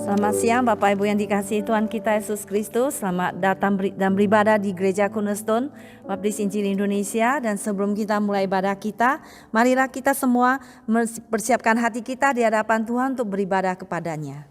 Selamat siang Bapak Ibu yang dikasihi Tuhan kita Yesus Kristus. Selamat datang dan beribadah di Gereja Cornerstone Baptis Injil Indonesia. Dan sebelum kita mulai ibadah kita, marilah kita semua mempersiapkan hati kita di hadapan Tuhan untuk beribadah kepadanya.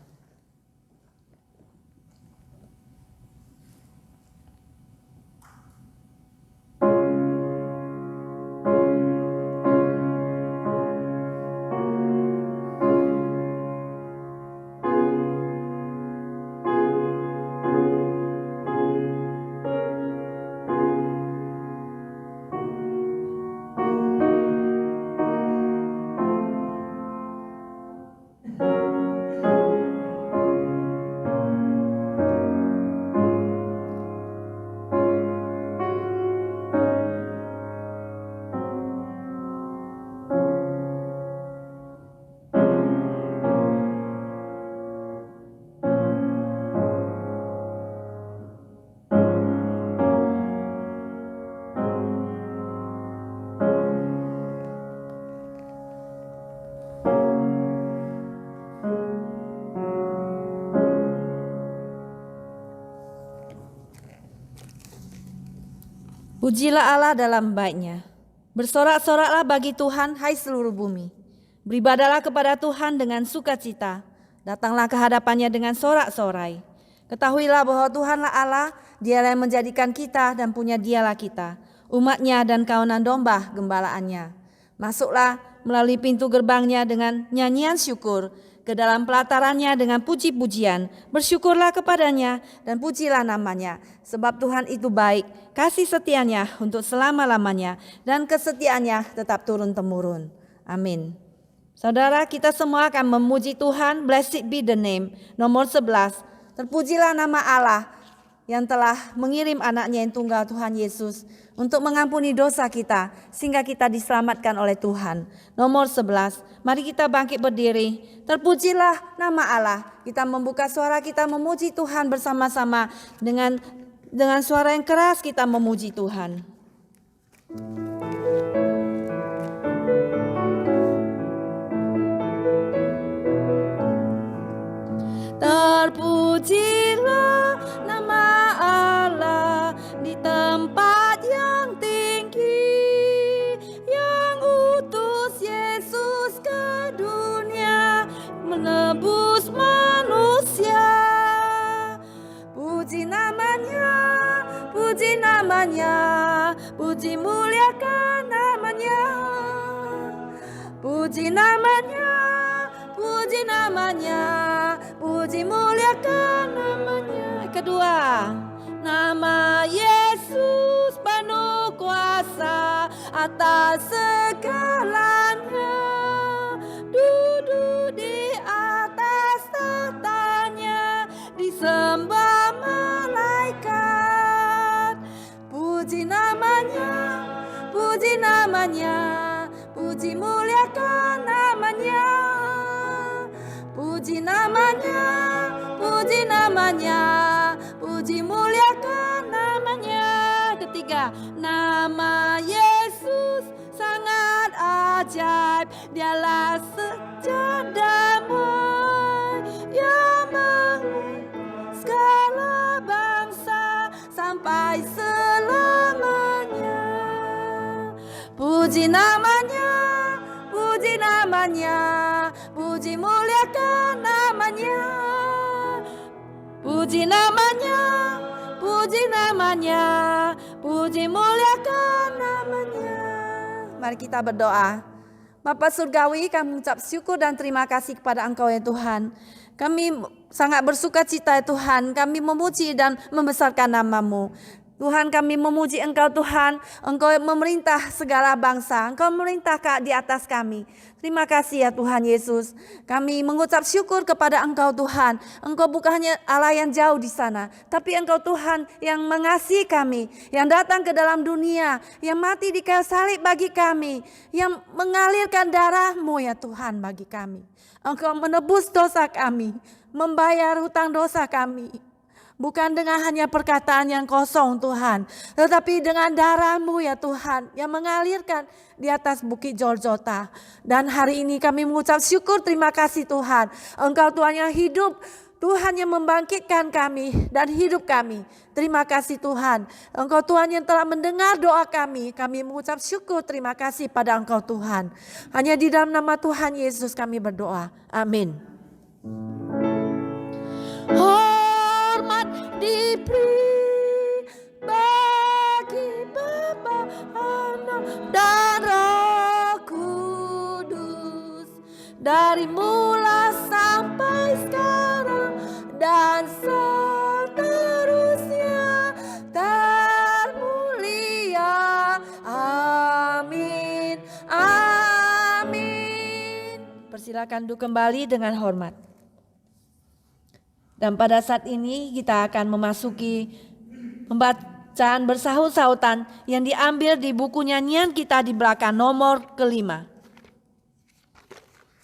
Pujilah Allah dalam baiknya. Bersorak-soraklah bagi Tuhan, hai seluruh bumi. Beribadahlah kepada Tuhan dengan sukacita. Datanglah ke hadapannya dengan sorak-sorai. Ketahuilah bahwa Tuhanlah Allah, Dialah yang menjadikan kita dan punya Dialah kita, umatnya dan kawanan domba gembalaannya. Masuklah melalui pintu gerbangnya dengan nyanyian syukur, ke dalam pelatarannya dengan puji-pujian. Bersyukurlah kepadanya dan pujilah namanya, sebab Tuhan itu baik, kasih setianya untuk selama-lamanya, dan kesetiaannya tetap turun-temurun. Amin. Saudara, kita semua akan memuji Tuhan. Blessed be the name. Nomor 11. Terpujilah nama Allah yang telah mengirim anaknya yang tunggal, Tuhan Yesus, untuk mengampuni dosa kita sehingga kita diselamatkan oleh Tuhan. Nomor 11. Mari kita bangkit berdiri. Terpujilah nama Allah. Kita membuka suara kita memuji Tuhan bersama-sama dengan suara yang keras kita memuji Tuhan. Terpujilah nama Allah di tempat yang tinggi, yang utus Yesus ke dunia menebus manusia. Puji namanya, puji namanya, puji muliakan namanya. Puji namanya, puji namanya, puji muliakan namanya. Kedua, nama Yesus penuh kuasa atas segalanya. Duduk di atas tahtanya, disembah malaikat. Puji namanya, puji namanya, puji muliakan namanya. Puji namanya, puji namanya, puji muliakan namanya. Ketiga, nama Yesus sangat ajaib. Dialah sejak damai yang mengikat segala bangsa sampai selamanya. Puji namanya, puji namanya, puji muliakan namanya. Puji namanya, puji namanya, puji muliakan namanya. Mari kita berdoa. Bapa Surgawi, kami mengucap syukur dan terima kasih kepada Engkau ya Tuhan. Kami sangat bersuka cita ya Tuhan. Kami memuji dan membesarkan nama-Mu. Tuhan, kami memuji Engkau Tuhan. Engkau memerintah segala bangsa. Engkau memerintah di atas kami. Terima kasih ya Tuhan Yesus. Kami mengucap syukur kepada Engkau Tuhan. Engkau bukan hanya Allah yang jauh di sana, tapi Engkau Tuhan yang mengasihi kami, yang datang ke dalam dunia, yang mati di kayu salib bagi kami, yang mengalirkan darah-Mu ya Tuhan bagi kami. Engkau menebus dosa kami, membayar hutang dosa kami. Bukan dengan hanya perkataan yang kosong Tuhan, tetapi dengan darah-Mu ya Tuhan yang mengalirkan di atas bukit Golgota. Dan hari ini kami mengucap syukur terima kasih Tuhan. Engkau Tuhan yang hidup, Tuhan yang membangkitkan kami dan hidup kami. Terima kasih Tuhan. Engkau Tuhan yang telah mendengar doa kami. Kami mengucap syukur terima kasih pada Engkau Tuhan. Hanya di dalam nama Tuhan Yesus kami berdoa. Amin. Hormat diberi bagi Bapa, Anak, dan Roh Kudus, dari mula sampai sekarang dan seterusnya termulia. Amin. Amin. Persilakan duduk kembali dengan hormat. Dan pada saat ini kita akan memasuki pembacaan bersahut-sahutan yang diambil di buku nyanyian kita di belakang nomor kelima.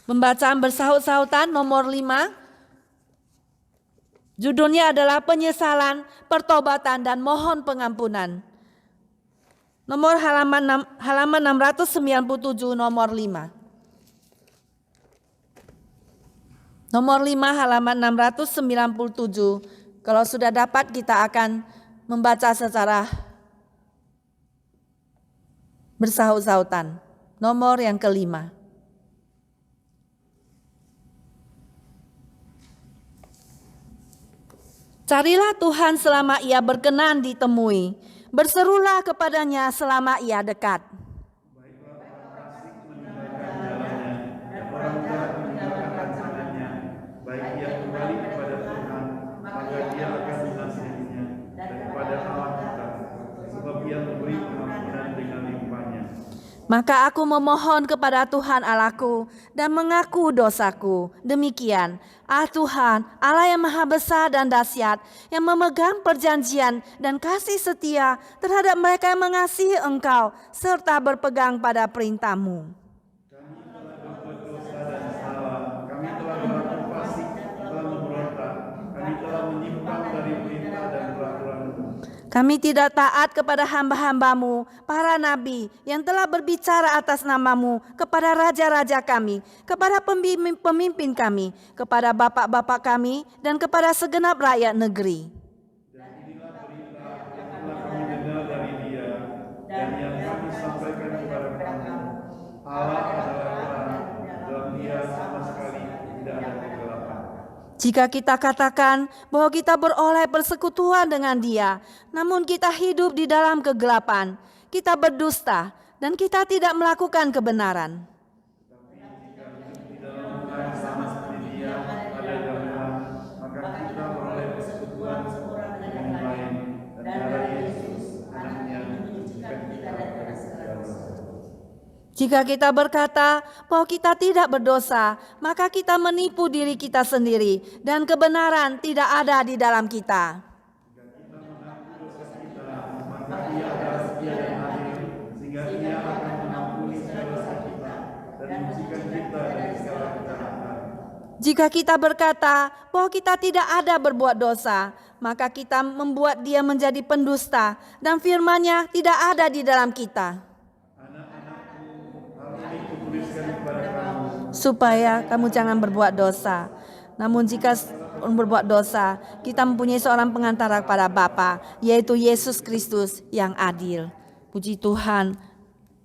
Pembacaan bersahut-sahutan nomor 5. Judulnya adalah penyesalan, pertobatan dan mohon pengampunan. Nomor halaman 697 nomor 5. Nomor 5 halaman 697. Kalau sudah dapat kita akan membaca secara bersahut-sahutan. Nomor yang kelima. Carilah Tuhan selama Ia berkenan ditemui. Berserulah kepadanya selama Ia dekat. Maka aku memohon kepada Tuhan Allahku dan mengaku dosaku. Demikian, Tuhan, Allah yang maha besar dan dahsyat, yang memegang perjanjian dan kasih setia terhadap mereka yang mengasihi Engkau, serta berpegang pada perintah-Mu. Kami telah berlaku fasik, telah memberontak, kami telah menyimpang dari perintah dan peraturan-Mu. Kami tidak taat kepada hamba-hamba-Mu, para nabi yang telah berbicara atas nama-Mu kepada raja-raja kami, kepada pemimpin kami, kepada bapak-bapak kami, dan kepada segenap rakyat negeri. Dan inilah berita yang telah kami dengar dari Dia, dan yang kami sampaikan kepada kamu. Allah adalah terang, dalam Dia sama sekali tidak ada kegelapan. Jika kita katakan bahwa kita beroleh persekutuan dengan Dia, namun kita hidup di dalam kegelapan, kita berdusta dan kita tidak melakukan kebenaran. Tapi jika hidup di dalam Tuhan sama seperti Dia ada dalam, maka kita beroleh persekutuan seorang dengan yang lain, dan darah Yesus, Anaknya, menyucikan kita dari segala dosa. Jika kita berkata bahwa kita tidak berdosa, maka kita menipu diri kita sendiri dan kebenaran tidak ada di dalam kita. Jika kita mengaku dosa kita, maka Dia adalah setia dan adil, sehingga Ia akan mengampuni segala dosa kita dan menyucikan kita dari segala kejahatan. Jika kita berkata bahwa kita tidak ada berbuat dosa, maka kita membuat Dia menjadi pendusta dan firman-Nya tidak ada di dalam kita. Supaya kamu jangan berbuat dosa. Namun jika berbuat dosa, kita mempunyai seorang pengantara kepada Bapa, yaitu Yesus Kristus yang adil. Puji Tuhan,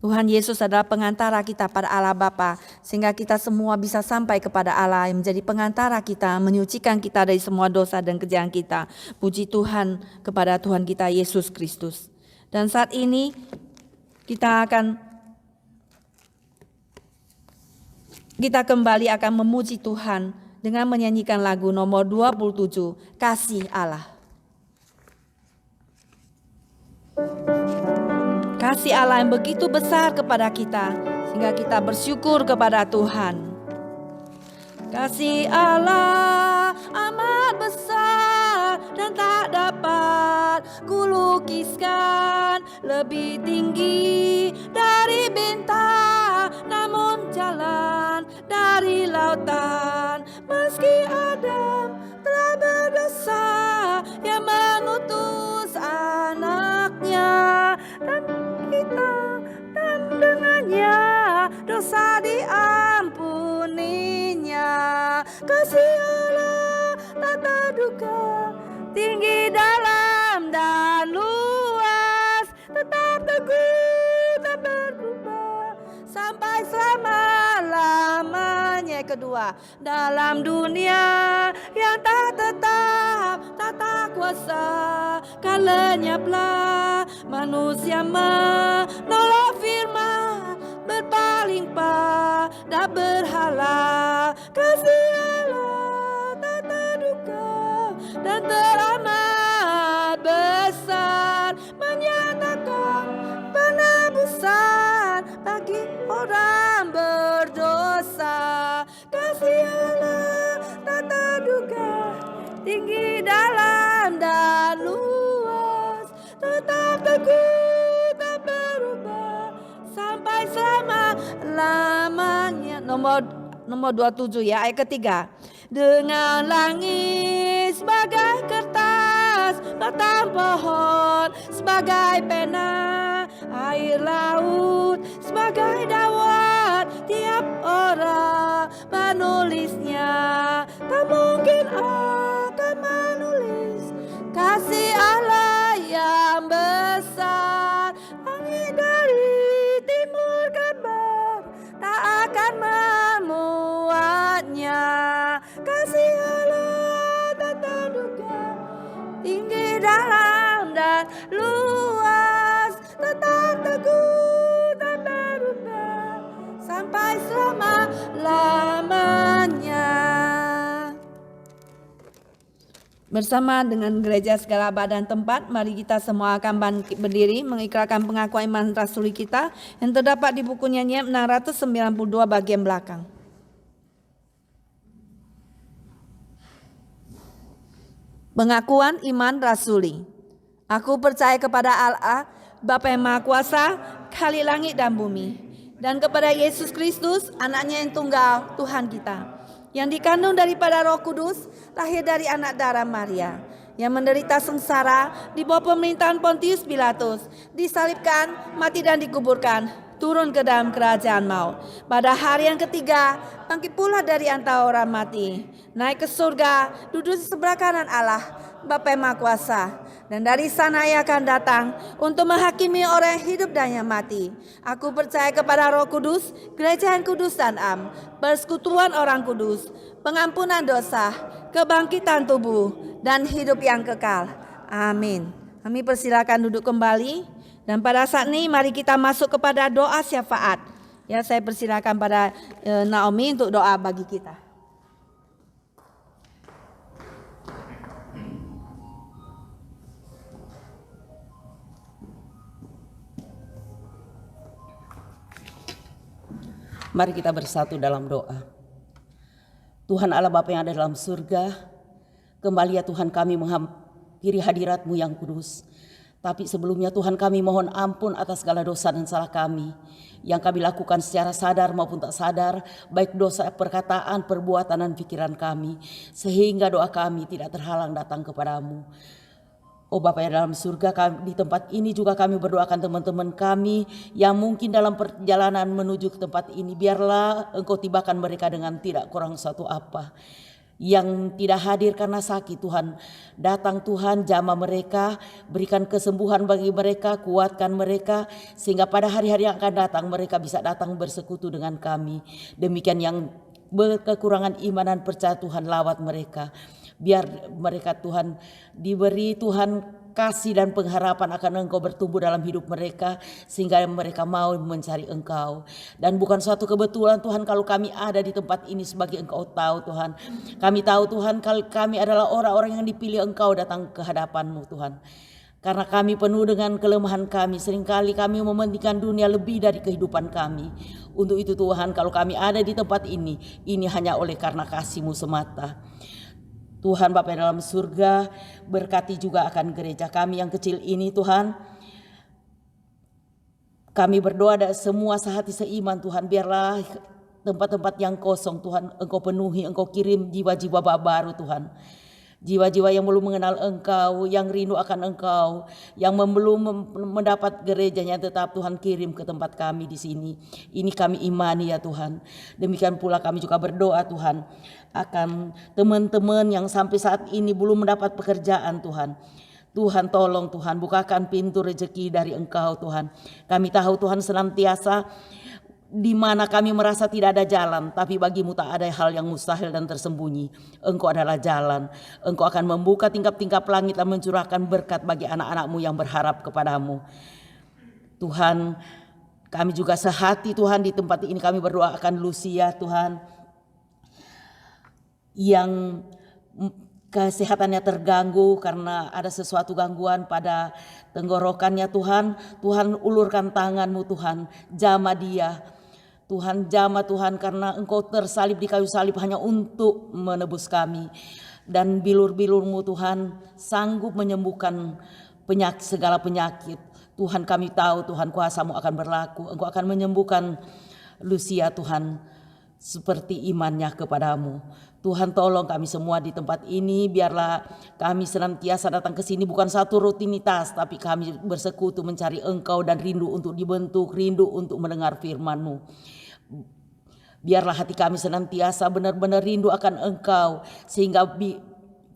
Tuhan Yesus adalah pengantara kita pada Allah Bapa, sehingga kita semua bisa sampai kepada Allah yang menjadi pengantara kita, menyucikan kita dari semua dosa dan kejahatan kita. Puji Tuhan kepada Tuhan kita Yesus Kristus. Dan saat ini kita akan Kita kembali akan memuji Tuhan dengan menyanyikan lagu nomor 27, Kasih Allah. Kasih Allah yang begitu besar kepada kita, sehingga kita bersyukur kepada Tuhan. Kasih Allah amat besar dan tak dapat kulukiskan, lebih tinggi dari bintang, namun jalan dari lautan. Meski Adam telah berdosa, yang mengutus anaknya, dan kita dan dengannya dosa diampuninya. Kasih Allah tak terduga, tinggi, dalam dan luas, tetap teguh tak berubah sampai selama-lamanya. Kedua, dalam dunia yang tak tetap, tata kuasa kan lenyaplah, manusia menolak firman, berpaling pada berhala. Kasih Allah tak terduga dan teramat besar, menyatakan penebusan bagi orang berdosa. Kasih Allah tak terduga, tinggi, dalam dan luas, tetap teguh tak berubah sampai selama-lamanya. Nomor 27 ya, ayat ketiga. Dengan langit sebagai kertas, batang pohon sebagai pena, air laut sebagai dawat, tiap orang menulisnya. Tak mungkin akan menulis kasih Allah yang besar. Langit dari timur ke barat tak akan memuatnya. Kasih Allah tak terduga, tinggi, dalam dan luas, tetap teguh tak berubah sampai selama-lamanya. Bersama dengan gereja segala badan tempat, mari kita semua akan bangkit berdiri mengikrarkan pengakuan iman rasuli kita yang terdapat di buku nyanyian 692 bagian belakang. Pengakuan iman rasuli. Aku percaya kepada Allah, Bapa yang Maha Kuasa, Khalik langit dan bumi, dan kepada Yesus Kristus, anaknya yang tunggal, Tuhan kita, yang dikandung daripada Roh Kudus, lahir dari anak darah Maria, yang menderita sengsara di bawah pemerintahan Pontius Pilatus, disalibkan, mati dan dikuburkan, turun ke dalam kerajaan maut. Pada hari yang ketiga, bangkit pula dari antara orang mati, naik ke surga, duduk di sebelah kanan Allah, Bapa yang Maha Kuasa. Dan dari sana Ia akan datang untuk menghakimi orang yang hidup dan yang mati. Aku percaya kepada Roh Kudus, gereja yang kudus dan am, persekutuan orang kudus, pengampunan dosa, kebangkitan tubuh, dan hidup yang kekal. Amin. Kami persilakan duduk kembali. Dan pada saat ini mari kita masuk kepada doa syafaat. Ya, saya persilakan pada Naomi untuk doa bagi kita. Mari kita bersatu dalam doa. Tuhan Allah Bapa yang ada dalam surga, kembali ya Tuhan kami menghampiri hadirat-Mu yang kudus. Tapi sebelumnya Tuhan kami mohon ampun atas segala dosa dan salah kami yang kami lakukan secara sadar maupun tak sadar, baik dosa perkataan, perbuatan dan pikiran kami, sehingga doa kami tidak terhalang datang kepadamu. Oh Bapa yang dalam surga, di tempat ini juga kami berdoakan teman-teman kami yang mungkin dalam perjalanan menuju ke tempat ini. Biarlah Engkau tibakan mereka dengan tidak kurang satu apa. Yang tidak hadir karena sakit, Tuhan datang, Tuhan jamah mereka, berikan kesembuhan bagi mereka, kuatkan mereka, sehingga pada hari-hari yang akan datang mereka bisa datang bersekutu dengan kami. Demikian yang berkekurangan iman dan percaya, Tuhan lawat mereka. Biar mereka Tuhan diberi Tuhan kasih dan pengharapan akan Engkau bertumbuh dalam hidup mereka, sehingga mereka mau mencari Engkau. Dan bukan suatu kebetulan Tuhan kalau kami ada di tempat ini sebagai Engkau tahu Tuhan. Kami tahu Tuhan kalau kami adalah orang-orang yang dipilih Engkau datang ke hadapan-Mu Tuhan. Karena kami penuh dengan kelemahan kami, seringkali kami mementingkan dunia lebih dari kehidupan kami. Untuk itu Tuhan, kalau kami ada di tempat ini hanya oleh karena kasih-Mu semata. Tuhan Bapa yang dalam surga, berkati juga akan gereja kami yang kecil ini Tuhan. Kami berdoa dan semua sehati seiman Tuhan, biarlah tempat-tempat yang kosong Tuhan Engkau penuhi, Engkau kirim jiwa-jiwa baru Tuhan. Jiwa-jiwa yang belum mengenal Engkau, yang rindu akan Engkau, yang belum mendapat gerejanya tetap Tuhan kirim ke tempat kami di sini. Ini kami imani ya Tuhan. Demikian pula kami juga berdoa Tuhan akan teman-teman yang sampai saat ini belum mendapat pekerjaan Tuhan. Tuhan tolong Tuhan, bukakan pintu rezeki dari Engkau Tuhan. Kami tahu Tuhan senantiasa di mana kami merasa tidak ada jalan, tapi bagimu tak ada hal yang mustahil dan tersembunyi. Engkau adalah jalan. Engkau akan membuka tingkap-tingkap langit dan mencurahkan berkat bagi anak-anak-Mu yang berharap kepadamu. Tuhan, kami juga sehati Tuhan di tempat ini kami berdoa akan Lucia Tuhan, yang kesehatannya terganggu karena ada sesuatu gangguan pada tenggorokannya Tuhan. Tuhan ulurkan tangan-Mu Tuhan, jamah dia. Tuhan jamah Tuhan, karena Engkau tersalib di kayu salib hanya untuk menebus kami. Dan bilur-bilur-Mu Tuhan sanggup menyembuhkan segala penyakit. Tuhan kami tahu Tuhan kuasa-Mu akan berlaku. Engkau akan menyembuhkan Lucia Tuhan seperti imannya kepadamu. Tuhan tolong kami semua di tempat ini, biarlah kami senantiasa datang ke sini bukan satu rutinitas, tapi kami bersekutu mencari Engkau dan rindu untuk dibentuk, rindu untuk mendengar firman-Mu. Biarlah hati kami senantiasa benar-benar rindu akan Engkau, sehingga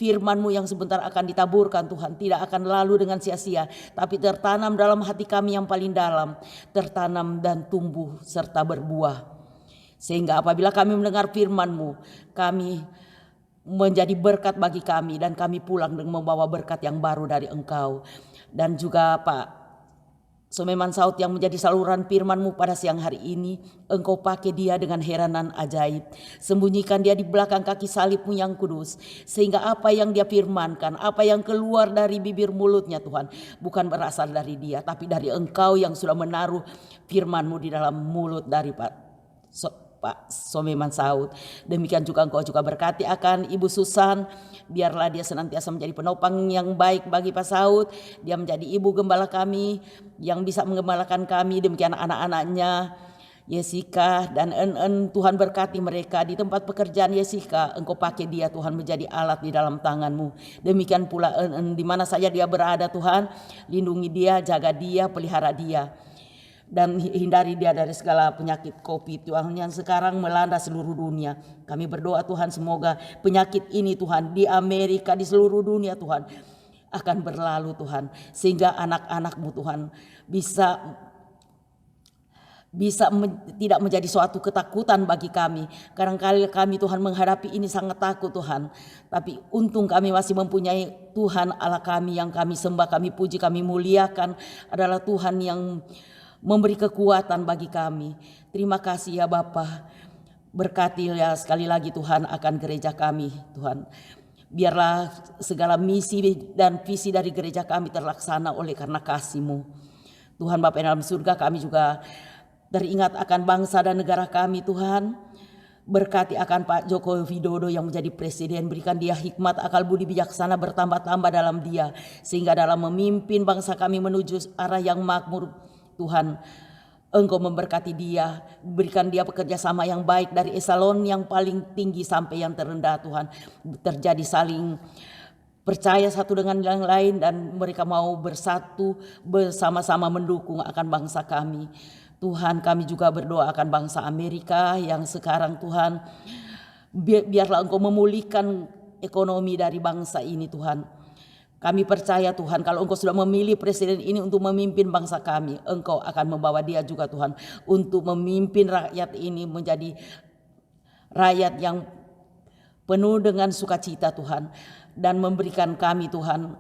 firman-Mu yang sebentar akan ditaburkan Tuhan tidak akan lalu dengan sia-sia, tapi tertanam dalam hati kami yang paling dalam, tertanam dan tumbuh serta berbuah. Sehingga apabila kami mendengar firman-Mu, kami menjadi berkat bagi kami dan kami pulang dengan membawa berkat yang baru dari Engkau. Dan juga Pak Someman Saud yang menjadi saluran firman-Mu pada siang hari ini, Engkau pakai dia dengan heranan ajaib. Sembunyikan dia di belakang kaki salib-Mu yang kudus, sehingga apa yang dia firmankan, apa yang keluar dari bibir mulutnya Tuhan, bukan berasal dari dia, tapi dari Engkau yang sudah menaruh firman-Mu di dalam mulut dari Pak Someman Saud. Demikian juga Engkau juga berkati akan Ibu Susan, biarlah dia senantiasa menjadi penopang yang baik bagi Pak Saud. Dia menjadi ibu gembala kami yang bisa menggembalakan kami. Demikian anak-anaknya Jessica dan En. Tuhan berkati mereka di tempat pekerjaan Jessica. Engkau pakai dia Tuhan menjadi alat di dalam tangan-Mu. Demikian pula En, di mana saja dia berada Tuhan, lindungi dia, jaga dia, pelihara dia. Dan hindari dia dari segala penyakit COVID Tuhan yang sekarang melanda seluruh dunia. Kami berdoa Tuhan, semoga penyakit ini Tuhan di Amerika, di seluruh dunia Tuhan akan berlalu Tuhan, sehingga anak-anak-Mu Tuhan tidak menjadi suatu ketakutan bagi kami. Kadang-kali kami Tuhan menghadapi ini sangat takut Tuhan, tapi untung kami masih mempunyai Tuhan Allah kami yang kami sembah, kami puji, kami muliakan, adalah Tuhan yang memberi kekuatan bagi kami. Terima kasih ya Bapa. Berkati ya sekali lagi Tuhan akan gereja kami Tuhan. Biarlah segala misi dan visi dari gereja kami terlaksana oleh karena kasih-Mu. Tuhan Bapa yang dalam surga, kami juga teringat akan bangsa dan negara kami Tuhan. Berkati akan Pak Joko Widodo yang menjadi presiden, berikan dia hikmat, akal budi bijaksana bertambah-tambah dalam dia, sehingga dalam memimpin bangsa kami menuju arah yang makmur Tuhan, Engkau memberkati dia, berikan dia pekerja sama yang baik dari eselon yang paling tinggi sampai yang terendah Tuhan. Terjadi saling percaya satu dengan yang lain dan mereka mau bersatu bersama-sama mendukung akan bangsa kami. Tuhan, kami juga berdoa akan bangsa Amerika yang sekarang Tuhan, biarlah Engkau memulihkan ekonomi dari bangsa ini Tuhan. Kami percaya Tuhan, kalau Engkau sudah memilih presiden ini untuk memimpin bangsa kami, Engkau akan membawa dia juga Tuhan untuk memimpin rakyat ini menjadi rakyat yang penuh dengan sukacita Tuhan, dan memberikan kami Tuhan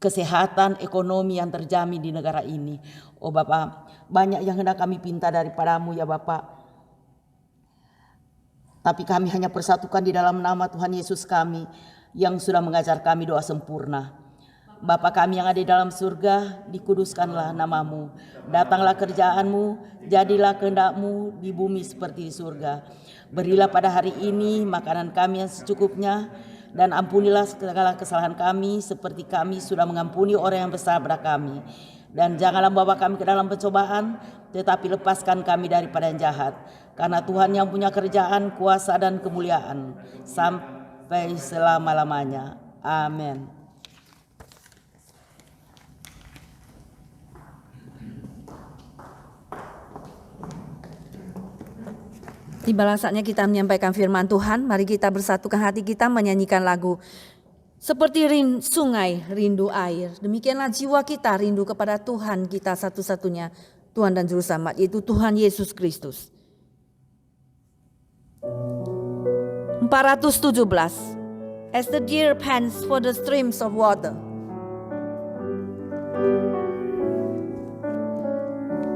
kesehatan, ekonomi yang terjamin di negara ini. Oh Bapa, banyak yang hendak kami pinta daripadamu ya Bapa. Tapi kami hanya persatukan di dalam nama Tuhan Yesus kami yang sudah mengajar kami doa sempurna. Bapa kami yang ada di dalam surga, dikuduskanlah namamu. Datanglah kerjaanmu, jadilah kehendakmu di bumi seperti di surga. Berilah pada hari ini makanan kami yang secukupnya, dan ampunilah segala kesalahan kami seperti kami sudah mengampuni orang yang bersalah pada kami. Dan janganlah membawa kami ke dalam pencobaan, tetapi lepaskan kami daripada yang jahat. Karena Tuhan yang punya kerjaan, kuasa dan kemuliaan sampai selama-lamanya. Amin. Tibalah saatnya kita menyampaikan firman Tuhan. Mari kita bersatukan hati kita menyanyikan lagu seperti sungai rindu air. Demikianlah jiwa kita rindu kepada Tuhan kita satu-satunya, Tuhan dan Juru Selamat, yaitu Tuhan Yesus Kristus. 417. As the deer pants for the streams of water.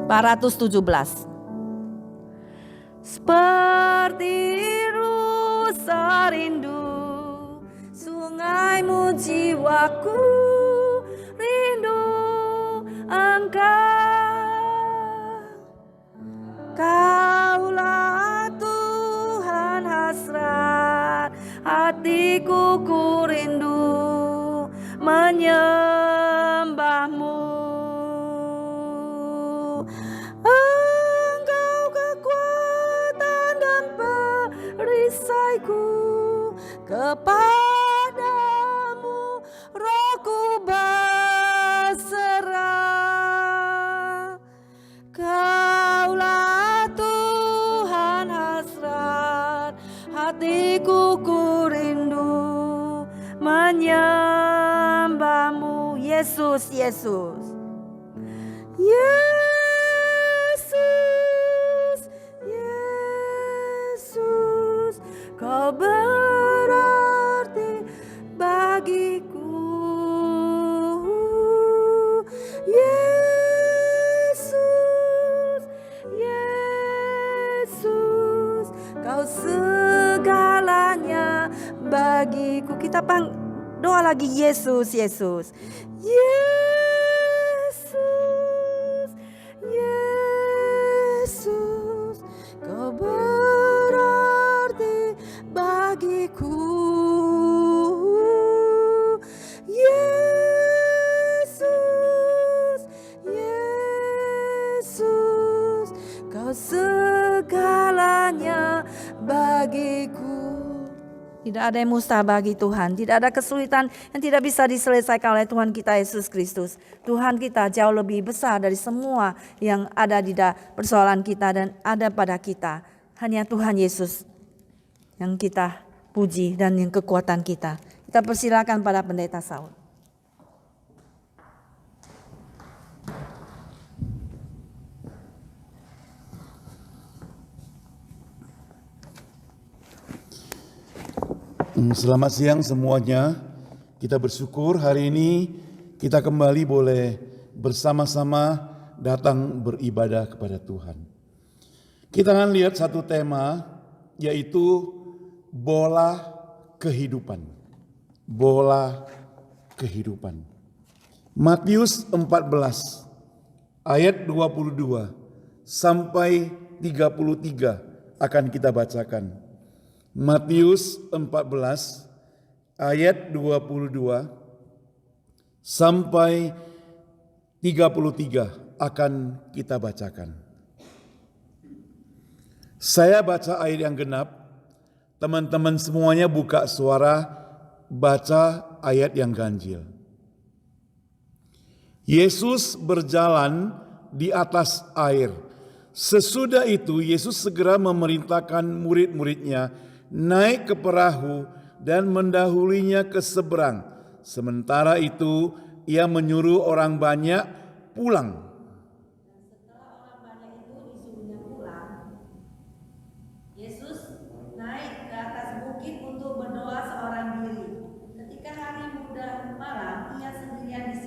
417. Seperti rusa rindu sungaimu, jiwaku rindu Engkau. Kaulah Tuhan hasrat hatiku, ku rindu menyembahmu. Perisaiku kepadamu, rohku berserah. Kaulah Tuhan hasrat hatiku, ku rindu menyembahmu. Yesus, Yesus, Kau berarti bagiku. Yesus, Yesus, Kau segalanya bagiku. Kita doa lagi, Yesus, Yesus, Yesus, Yesus, Kau bagiku. Yesus, Yesus, Kau segalanya bagiku. Tidak ada yang mustahil bagi Tuhan. Tidak ada kesulitan yang tidak bisa diselesaikan oleh Tuhan kita Yesus Kristus. Tuhan kita jauh lebih besar dari semua yang ada di persoalan kita dan ada pada kita. Hanya Tuhan Yesus yang kita puji dan yang kekuatan kita. Kita persilakan pada Pendeta Saul. Selamat siang semuanya. Kita bersyukur hari ini kita kembali boleh bersama-sama datang beribadah kepada Tuhan. Kita akan lihat satu tema, yaitu bola kehidupan. Bola kehidupan. Matius 14 ayat 22 sampai 33 akan kita bacakan. Matius 14 ayat 22 sampai 33 akan kita bacakan. Saya baca ayat yang genap, teman-teman semuanya buka suara, baca ayat yang ganjil. Yesus berjalan di atas air. Sesudah itu Yesus segera memerintahkan murid-muridnya naik ke perahu dan mendahulinya ke seberang. Sementara itu ia menyuruh orang banyak pulang. Setelah orang banyak itu disuruhnya pulang, Yesus naik ke atas bukit untuk berdoa seorang diri. Ketika hari muda malam, ia sendirian di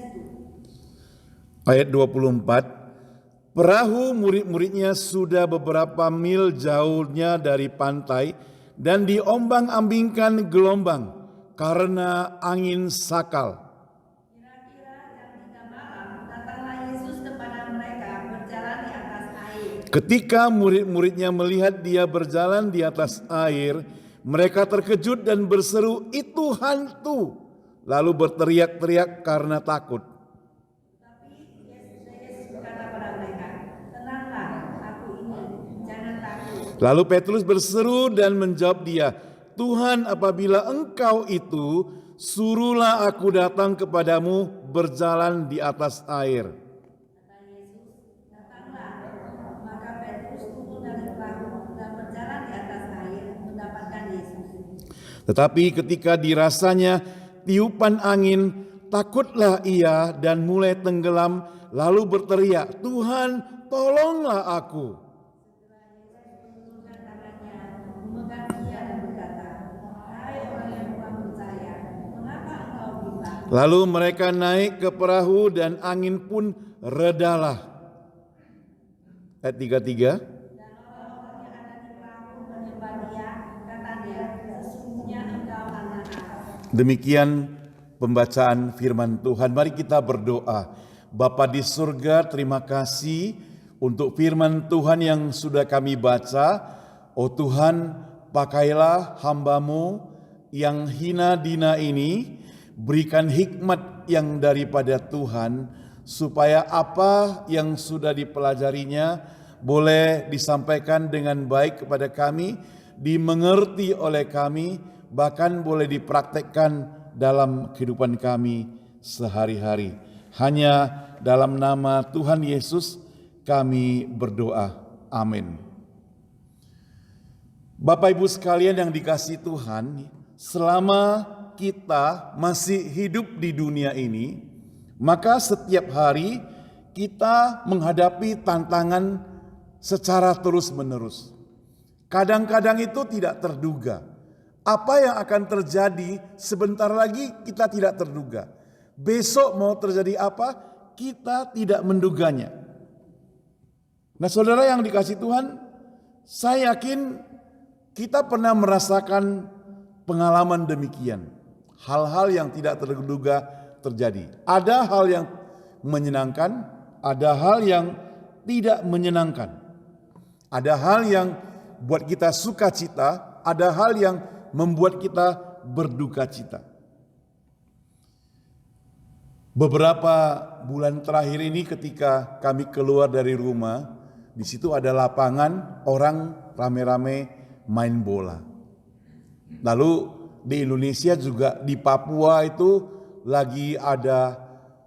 Ayat 24, perahu murid-muridnya sudah beberapa mil jauhnya dari pantai dan diombang-ambingkan gelombang karena angin sakal. Kira-kira jam 3 malam datanglah Yesus kepada mereka berjalan di atas air. Ketika murid-muridnya melihat dia berjalan di atas air, mereka terkejut dan berseru, "Itu hantu!" Lalu berteriak-teriak karena takut. Tapi Yesus berkata pada mereka, "Tenanglah, aku ini, jangan takut." Lalu Petrus berseru dan menjawab dia, "Tuhan, apabila Engkau itu, suruhlah aku datang kepadamu berjalan di atas air." Kata Yesus, "Datanglah." Maka Petrus turun dari perahu dan berjalan di atas air mendapatkan Yesus. Tetapi ketika dirasanya tiupan angin, takutlah ia dan mulai tenggelam, lalu berteriak, "Tuhan, tolonglah aku." Menurunkan tangannya, memegang dia dan berkata, "Hai orang yang kurang percaya, mengapa engkau bimbang?" Lalu mereka naik ke perahu dan angin pun redalah. Ayat 33. Dan orang-orang yang ada di perahu menyembah dia, kata dia, "Sesungguhnya engkau anak Allah." Demikian pembacaan firman Tuhan. Mari kita berdoa. Bapa di surga, terima kasih untuk firman Tuhan yang sudah kami baca. Oh Tuhan, pakailah hamba-Mu yang hina dina ini, berikan hikmat yang daripada Tuhan, supaya apa yang sudah dipelajarinya boleh disampaikan dengan baik kepada kami, dimengerti oleh kami, bahkan boleh dipraktekkan dalam kehidupan kami sehari-hari. Hanya dalam nama Tuhan Yesus kami berdoa. Amin. Bapak Ibu sekalian yang dikasihi Tuhan, selama kita masih hidup di dunia ini, maka setiap hari kita menghadapi tantangan secara terus-menerus. Kadang-kadang itu tidak terduga. Apa yang akan terjadi sebentar lagi kita tidak terduga. Besok mau terjadi apa, kita tidak menduganya. Nah saudara yang dikasihi Tuhan, saya yakin kita pernah merasakan pengalaman demikian. Hal-hal yang tidak terduga terjadi. Ada hal yang menyenangkan, ada hal yang tidak menyenangkan. Ada hal yang buat kita sukacita, ada hal yang membuat kita berduka cita. Beberapa bulan terakhir ini ketika kami keluar dari rumah, di situ ada lapangan, orang rame-rame main bola. Lalu di Indonesia juga di Papua itu lagi ada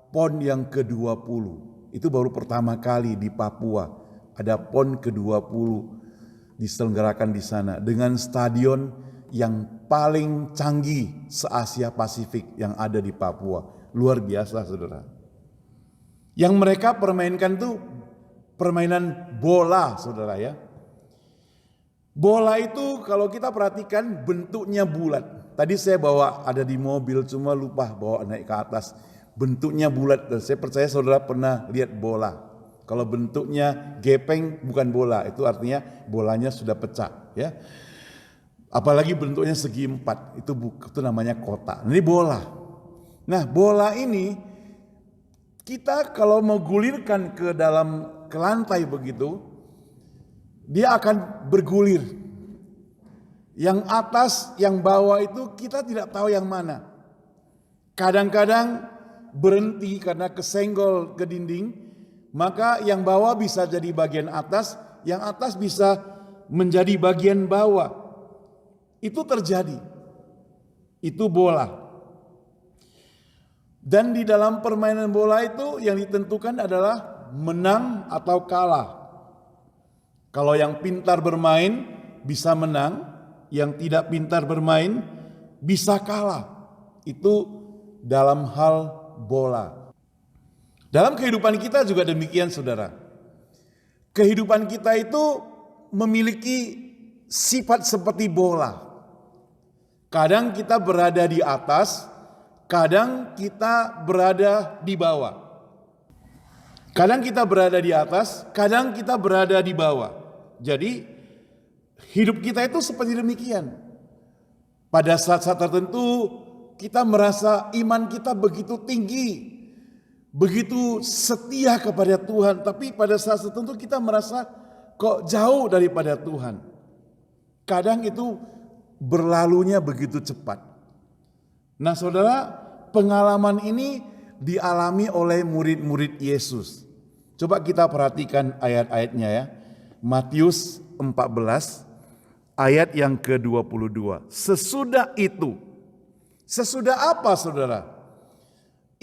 PON yang ke-20. Itu baru pertama kali di Papua ada PON ke-20 diselenggarakan di sana dengan stadion yang paling canggih se-Asia Pasifik yang ada di Papua. Luar biasa saudara. Yang mereka permainkan tuh permainan bola saudara ya. Bola itu kalau kita perhatikan bentuknya bulat. Tadi saya bawa ada di mobil cuma lupa bawa naik ke atas. Bentuknya bulat dan saya percaya saudara pernah lihat bola. Kalau bentuknya gepeng bukan bola, itu artinya bolanya sudah pecah ya. Apalagi bentuknya segi empat, itu namanya kotak. Ini bola. Nah bola ini kita kalau mau gulirkan ke lantai begitu, dia akan bergulir. Yang atas, yang bawah itu kita tidak tahu yang mana. Kadang-kadang berhenti karena kesenggol ke dinding, maka yang bawah bisa jadi bagian atas, yang atas bisa menjadi bagian bawah. Itu terjadi. Itu bola. Dan di dalam permainan bola itu yang ditentukan adalah menang atau kalah. Kalau yang pintar bermain bisa menang, yang tidak pintar bermain bisa kalah. Itu dalam hal bola. Dalam kehidupan kita juga demikian saudara. Kehidupan kita itu memiliki sifat seperti bola. Kadang kita berada di atas, kadang kita berada di bawah. Kadang kita berada di atas, kadang kita berada di bawah. Jadi hidup kita itu seperti demikian. Pada saat-saat tertentu kita merasa iman kita begitu tinggi, begitu setia kepada Tuhan. Tapi pada saat tertentu kita merasa kok jauh daripada Tuhan. Kadang itu berlalunya begitu cepat. Nah saudara, pengalaman ini dialami oleh murid-murid Yesus. Coba kita perhatikan ayat-ayatnya ya. Matius 14 ayat yang ke-22. Sesudah itu. Sesudah apa saudara?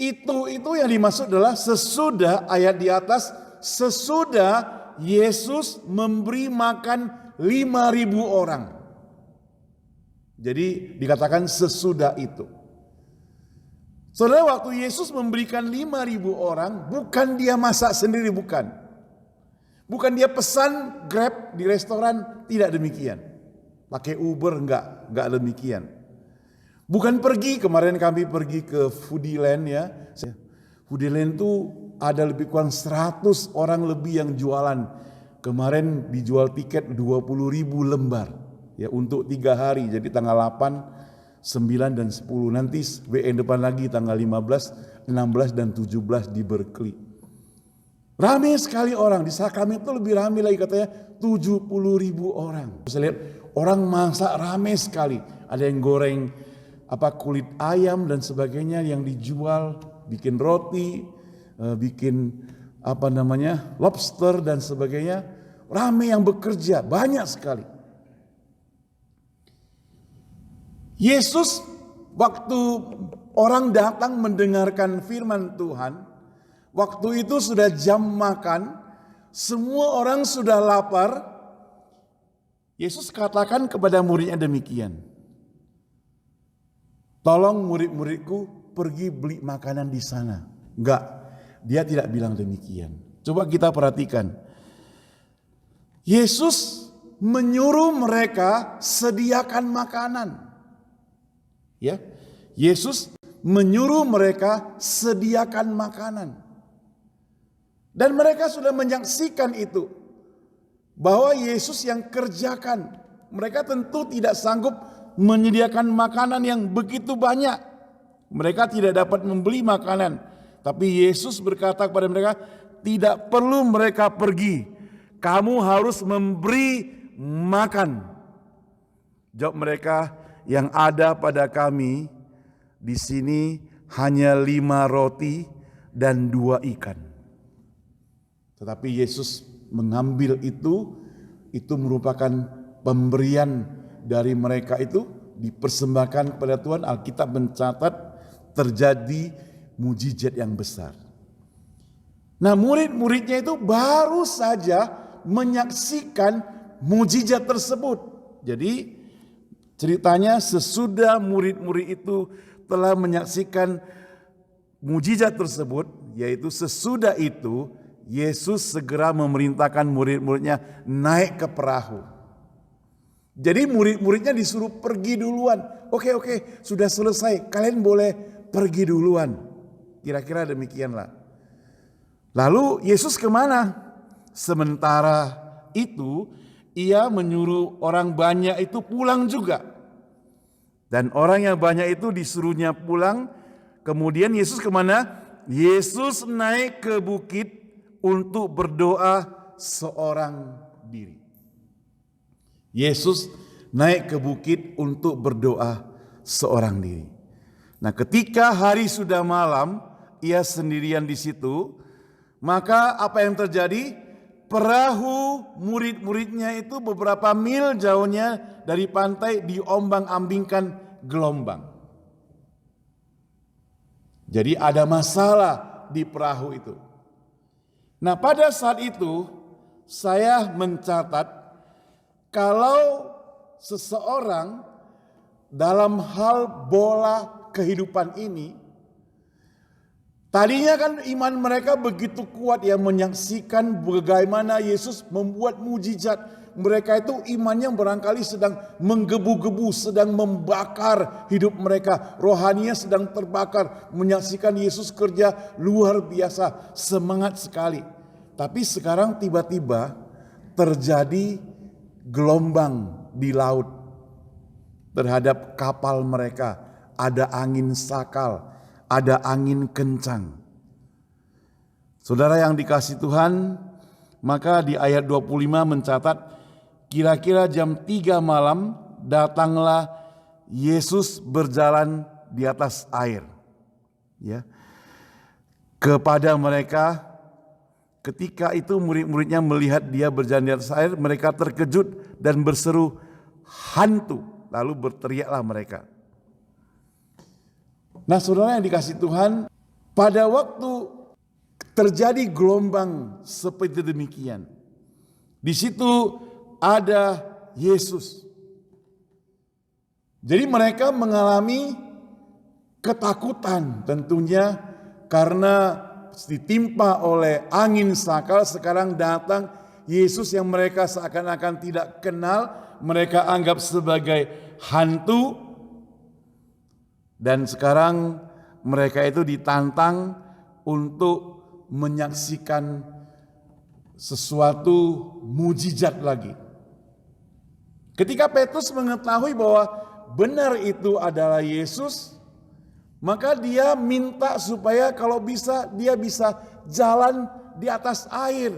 Itu yang dimaksud adalah sesudah ayat di atas. Sesudah Yesus memberi makan 5.000 orang. Jadi dikatakan sesudah itu. Saudara, waktu Yesus memberikan 5.000 orang, bukan dia masak sendiri, bukan. Bukan dia pesan Grab di restoran, tidak demikian. Pakai Uber, enggak demikian. Bukan pergi, kemarin kami pergi ke Foodieland ya. Foodieland itu ada lebih kurang 100 orang lebih yang jualan. Kemarin dijual tiket 20.000 lembar ya untuk 3 hari. Jadi tanggal 8, 9 dan 10. Nanti weekend depan lagi tanggal 15, 16 dan 17 di Berkeley. Ramai sekali orang. Di Sacramento lebih ramai lagi, katanya 70.000 orang. Saya lihat orang masak ramai sekali. Ada yang goreng kulit ayam dan sebagainya yang dijual, bikin roti, bikin lobster dan sebagainya. Ramai yang bekerja, banyak sekali. Yesus waktu orang datang mendengarkan firman Tuhan, waktu itu sudah jam makan, semua orang sudah lapar. Yesus katakan kepada muridnya demikian. Tolong murid-muridku pergi beli makanan di sana. Enggak, dia tidak bilang demikian. Coba kita perhatikan. Yesus menyuruh mereka sediakan makanan. Ya, Yesus menyuruh mereka sediakan makanan. Dan mereka sudah menyaksikan itu. Bahwa Yesus yang kerjakan. Mereka tentu tidak sanggup menyediakan makanan yang begitu banyak. Mereka tidak dapat membeli makanan. Tapi Yesus berkata kepada mereka, tidak perlu mereka pergi. Kamu harus memberi makan. Jawab mereka, yang ada pada kami di sini hanya 5 roti dan 2 ikan. Tetapi Yesus mengambil itu merupakan pemberian dari mereka itu, dipersembahkan kepada Tuhan. Alkitab mencatat terjadi mujizat yang besar. Nah, murid-muridnya itu baru saja menyaksikan mujizat tersebut. Jadi ceritanya sesudah murid-murid itu telah menyaksikan mujizat tersebut, yaitu sesudah itu Yesus segera memerintahkan murid-muridnya naik ke perahu. Jadi murid-muridnya disuruh pergi duluan. Oke, sudah selesai, kalian boleh pergi duluan. Kira-kira demikianlah. Lalu Yesus kemana? Sementara itu ia menyuruh orang banyak itu pulang juga. Dan orang yang banyak itu disuruhnya pulang. Kemudian Yesus kemana? Yesus naik ke bukit untuk berdoa seorang diri. Yesus naik ke bukit untuk berdoa seorang diri. Nah, ketika hari sudah malam, ia sendirian di situ. Maka apa yang terjadi? Perahu murid-muridnya itu beberapa mil jauhnya dari pantai diombang-ambingkan gelombang. Jadi ada masalah di perahu itu. Nah, pada saat itu saya mencatat kalau seseorang dalam hal bola kehidupan ini, tadinya kan iman mereka begitu kuat, yang menyaksikan bagaimana Yesus membuat mujizat, mereka itu imannya barangkali sedang menggebu-gebu, sedang membakar hidup mereka. Rohaninya sedang terbakar, menyaksikan Yesus kerja luar biasa, semangat sekali. Tapi sekarang tiba-tiba terjadi gelombang di laut terhadap kapal mereka. Ada angin sakal, ada angin kencang. Saudara yang dikasihi Tuhan, maka di ayat 25 mencatat, kira-kira jam 3 malam datanglah Yesus berjalan di atas air. Ya. Kepada mereka, ketika itu murid-muridnya melihat dia berjalan di atas air, mereka terkejut dan berseru, hantu. Lalu berteriaklah mereka. Nah saudara yang dikasihi Tuhan, pada waktu terjadi gelombang seperti demikian, di situ ada Yesus. Jadi mereka mengalami ketakutan tentunya karena ditimpa oleh angin sakal. Sekarang datang Yesus yang mereka seakan-akan tidak kenal, mereka anggap sebagai hantu. Dan sekarang mereka itu ditantang untuk menyaksikan sesuatu mujizat lagi. Ketika Petrus mengetahui bahwa benar itu adalah Yesus, maka dia minta supaya kalau bisa dia bisa jalan di atas air.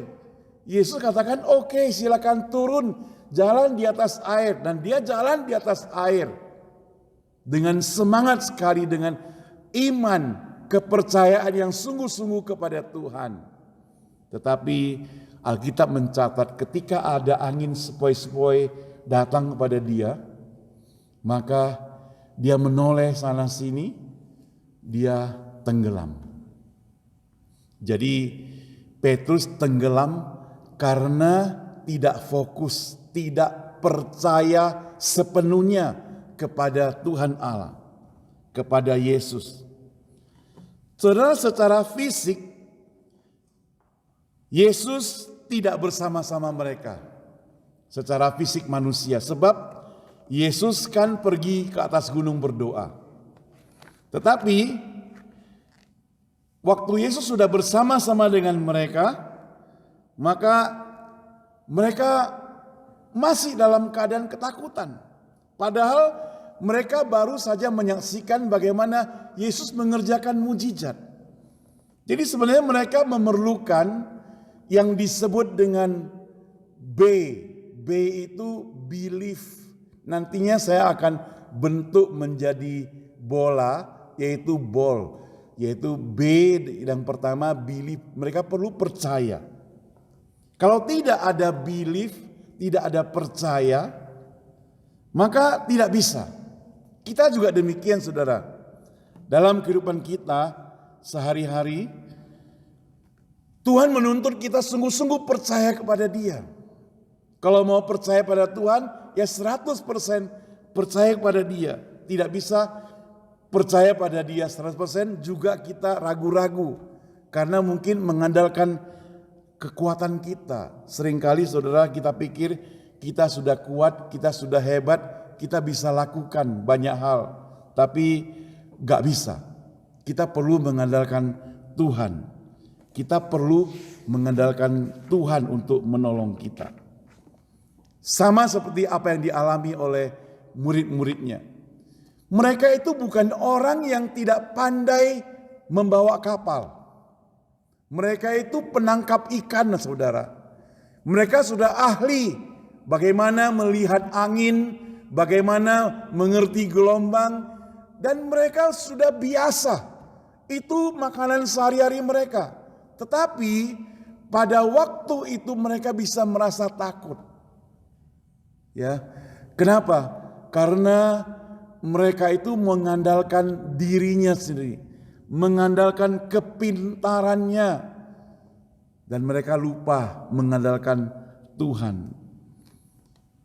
Yesus katakan, oke, silakan turun, jalan di atas air. Dan dia jalan di atas air dengan semangat sekali, dengan iman, kepercayaan yang sungguh-sungguh kepada Tuhan. Tetapi Alkitab mencatat ketika ada angin sepoi-sepoi datang kepada dia, maka dia menoleh sana sini, dia tenggelam. Jadi Petrus tenggelam karena tidak fokus, tidak percaya sepenuhnya kepada Tuhan Allah, kepada Yesus. Saudara, secara fisik Yesus tidak bersama-sama mereka secara fisik manusia, sebab Yesus kan pergi ke atas gunung berdoa. Tetapi waktu Yesus sudah bersama-sama dengan mereka, maka mereka masih dalam keadaan ketakutan. Padahal mereka baru saja menyaksikan bagaimana Yesus mengerjakan mujizat. Jadi sebenarnya mereka memerlukan yang disebut dengan B. B itu belief. Nantinya saya akan bentuk menjadi bola, yaitu ball. Yaitu B yang pertama belief. Mereka perlu percaya. Kalau tidak ada belief, tidak ada percaya, maka tidak bisa. Kita juga demikian saudara. Dalam kehidupan kita sehari-hari, Tuhan menuntut kita sungguh-sungguh percaya kepada Dia. Kalau mau percaya pada Tuhan, ya 100% percaya kepada Dia. Tidak bisa percaya pada Dia 100% juga kita ragu-ragu. Karena mungkin mengandalkan kekuatan kita. Seringkali saudara kita pikir kita sudah kuat, kita sudah hebat, kita bisa lakukan banyak hal. Tapi gak bisa. Kita perlu mengandalkan Tuhan. Kita perlu mengandalkan Tuhan untuk menolong kita. Sama seperti apa yang dialami oleh murid-muridnya. Mereka itu bukan orang yang tidak pandai membawa kapal. Mereka itu penangkap ikan, saudara. Mereka sudah ahli bagaimana melihat angin, bagaimana mengerti gelombang, dan mereka sudah biasa. Itu makanan sehari-hari mereka. Tetapi pada waktu itu mereka bisa merasa takut. Ya, kenapa? Karena mereka itu mengandalkan dirinya sendiri, mengandalkan kepintarannya, dan mereka lupa mengandalkan Tuhan.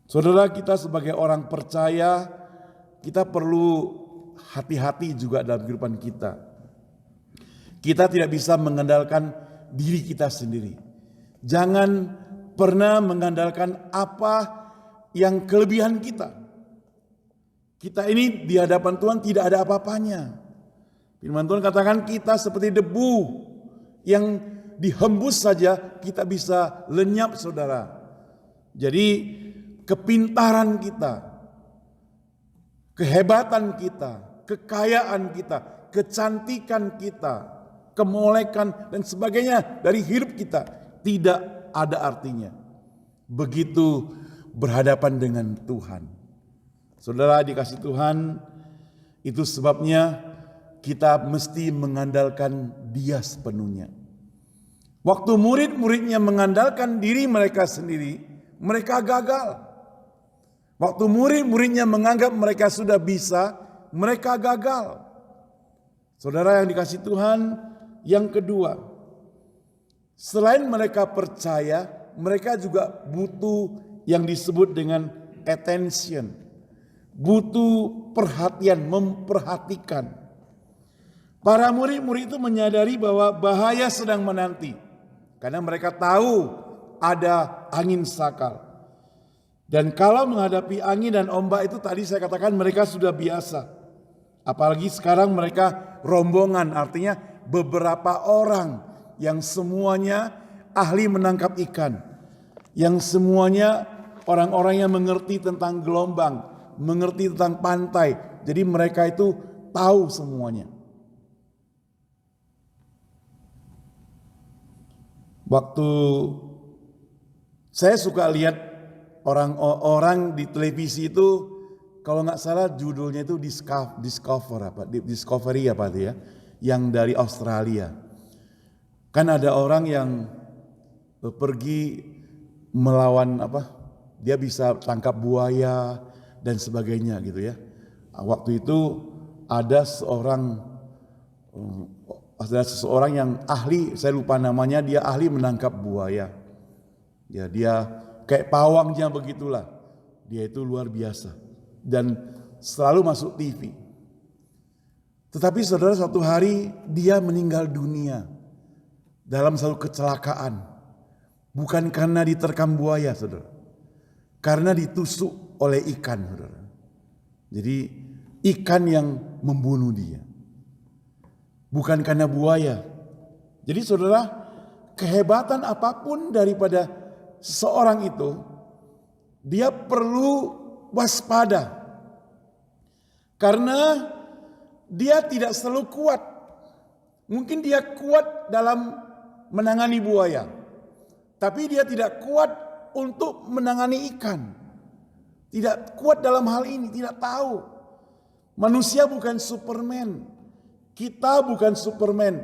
Saudara, kita sebagai orang percaya, kita perlu hati-hati juga dalam kehidupan kita. Kita tidak bisa mengandalkan diri kita sendiri. Jangan pernah mengandalkan apa yang kelebihan kita. Kita ini di hadapan Tuhan tidak ada apa-apanya. Firman Tuhan katakan kita seperti debu yang dihembus saja kita bisa lenyap, saudara. Jadi kepintaran kita, kehebatan kita, kekayaan kita, kecantikan kita, kemolekan dan sebagainya dari hidup kita tidak ada artinya begitu berhadapan dengan Tuhan. Saudara dikasih Tuhan, itu sebabnya kita mesti mengandalkan Dia sepenuhnya. Waktu murid-muridnya mengandalkan diri mereka sendiri, mereka gagal. Waktu murid-muridnya menganggap mereka sudah bisa, mereka gagal. Saudara yang dikasih Tuhan, yang kedua, selain mereka percaya, mereka juga butuh yang disebut dengan attention. Butuh perhatian, memperhatikan. Para murid-murid itu menyadari bahwa bahaya sedang menanti. Karena mereka tahu ada angin sakal. Dan kalau menghadapi angin dan ombak itu tadi saya katakan mereka sudah biasa. Apalagi sekarang mereka rombongan, artinya beberapa orang yang semuanya ahli menangkap ikan. Yang semuanya orang-orang yang mengerti tentang gelombang, mengerti tentang pantai. Jadi mereka itu tahu semuanya. Waktu saya suka lihat orang-orang di televisi itu, kalau nggak salah judulnya itu Discovery apa itu ya, yang dari Australia. Kan ada orang yang pergi melawan dia bisa tangkap buaya dan sebagainya gitu ya. Waktu itu ada seseorang yang ahli, saya lupa namanya, dia ahli menangkap buaya. Ya, dia kayak pawangnya begitulah. Dia itu luar biasa dan selalu masuk TV. Tetapi saudara, suatu hari dia meninggal dunia dalam satu kecelakaan. Bukan karena diterkam buaya, saudara. Karena ditusuk oleh ikan, saudara. Jadi ikan yang membunuh dia. Bukan karena buaya. Jadi saudara, kehebatan apapun daripada seseorang itu, dia perlu waspada. Karena dia tidak selalu kuat. Mungkin dia kuat dalam menangani buaya. Tapi dia tidak kuat untuk menangani ikan. Tidak kuat dalam hal ini, tidak tahu. Manusia bukan Superman. Kita bukan Superman.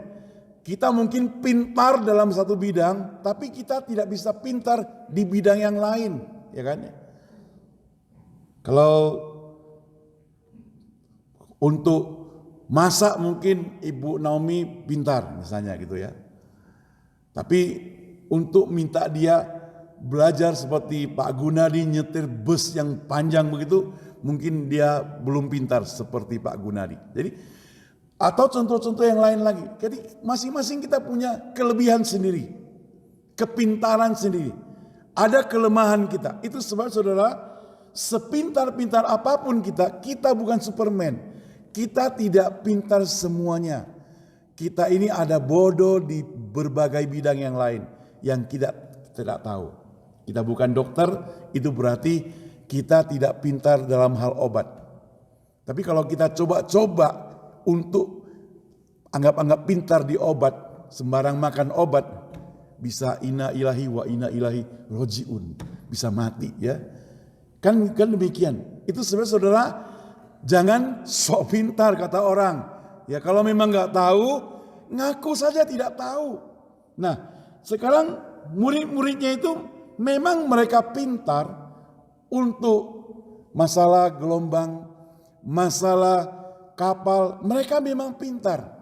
Kita mungkin pintar dalam satu bidang, tapi kita tidak bisa pintar di bidang yang lain, ya kan? Kalau untuk masak mungkin Ibu Naomi pintar misalnya gitu ya. Tapi untuk minta dia belajar seperti Pak Gunadi nyetir bus yang panjang begitu, mungkin dia belum pintar seperti Pak Gunadi. Jadi atau contoh-contoh yang lain lagi. Jadi masing-masing kita punya kelebihan sendiri, kepintaran sendiri. Ada kelemahan kita. Itu sebab saudara, sepintar-pintar apapun kita bukan Superman. Kita tidak pintar semuanya. Kita ini ada bodoh di berbagai bidang yang lain yang kita tidak tahu. Kita bukan dokter, itu berarti kita tidak pintar dalam hal obat. Tapi kalau kita coba-coba untuk anggap-anggap pintar di obat, sembarang makan obat, bisa inna ilahi wa inna ilahi rojiun, bisa mati ya. Kan demikian. Itu sebenarnya saudara, jangan sok pintar kata orang. Ya kalau memang nggak tahu, ngaku saja tidak tahu. Nah, sekarang murid-muridnya itu memang mereka pintar untuk masalah gelombang, masalah kapal, mereka memang pintar.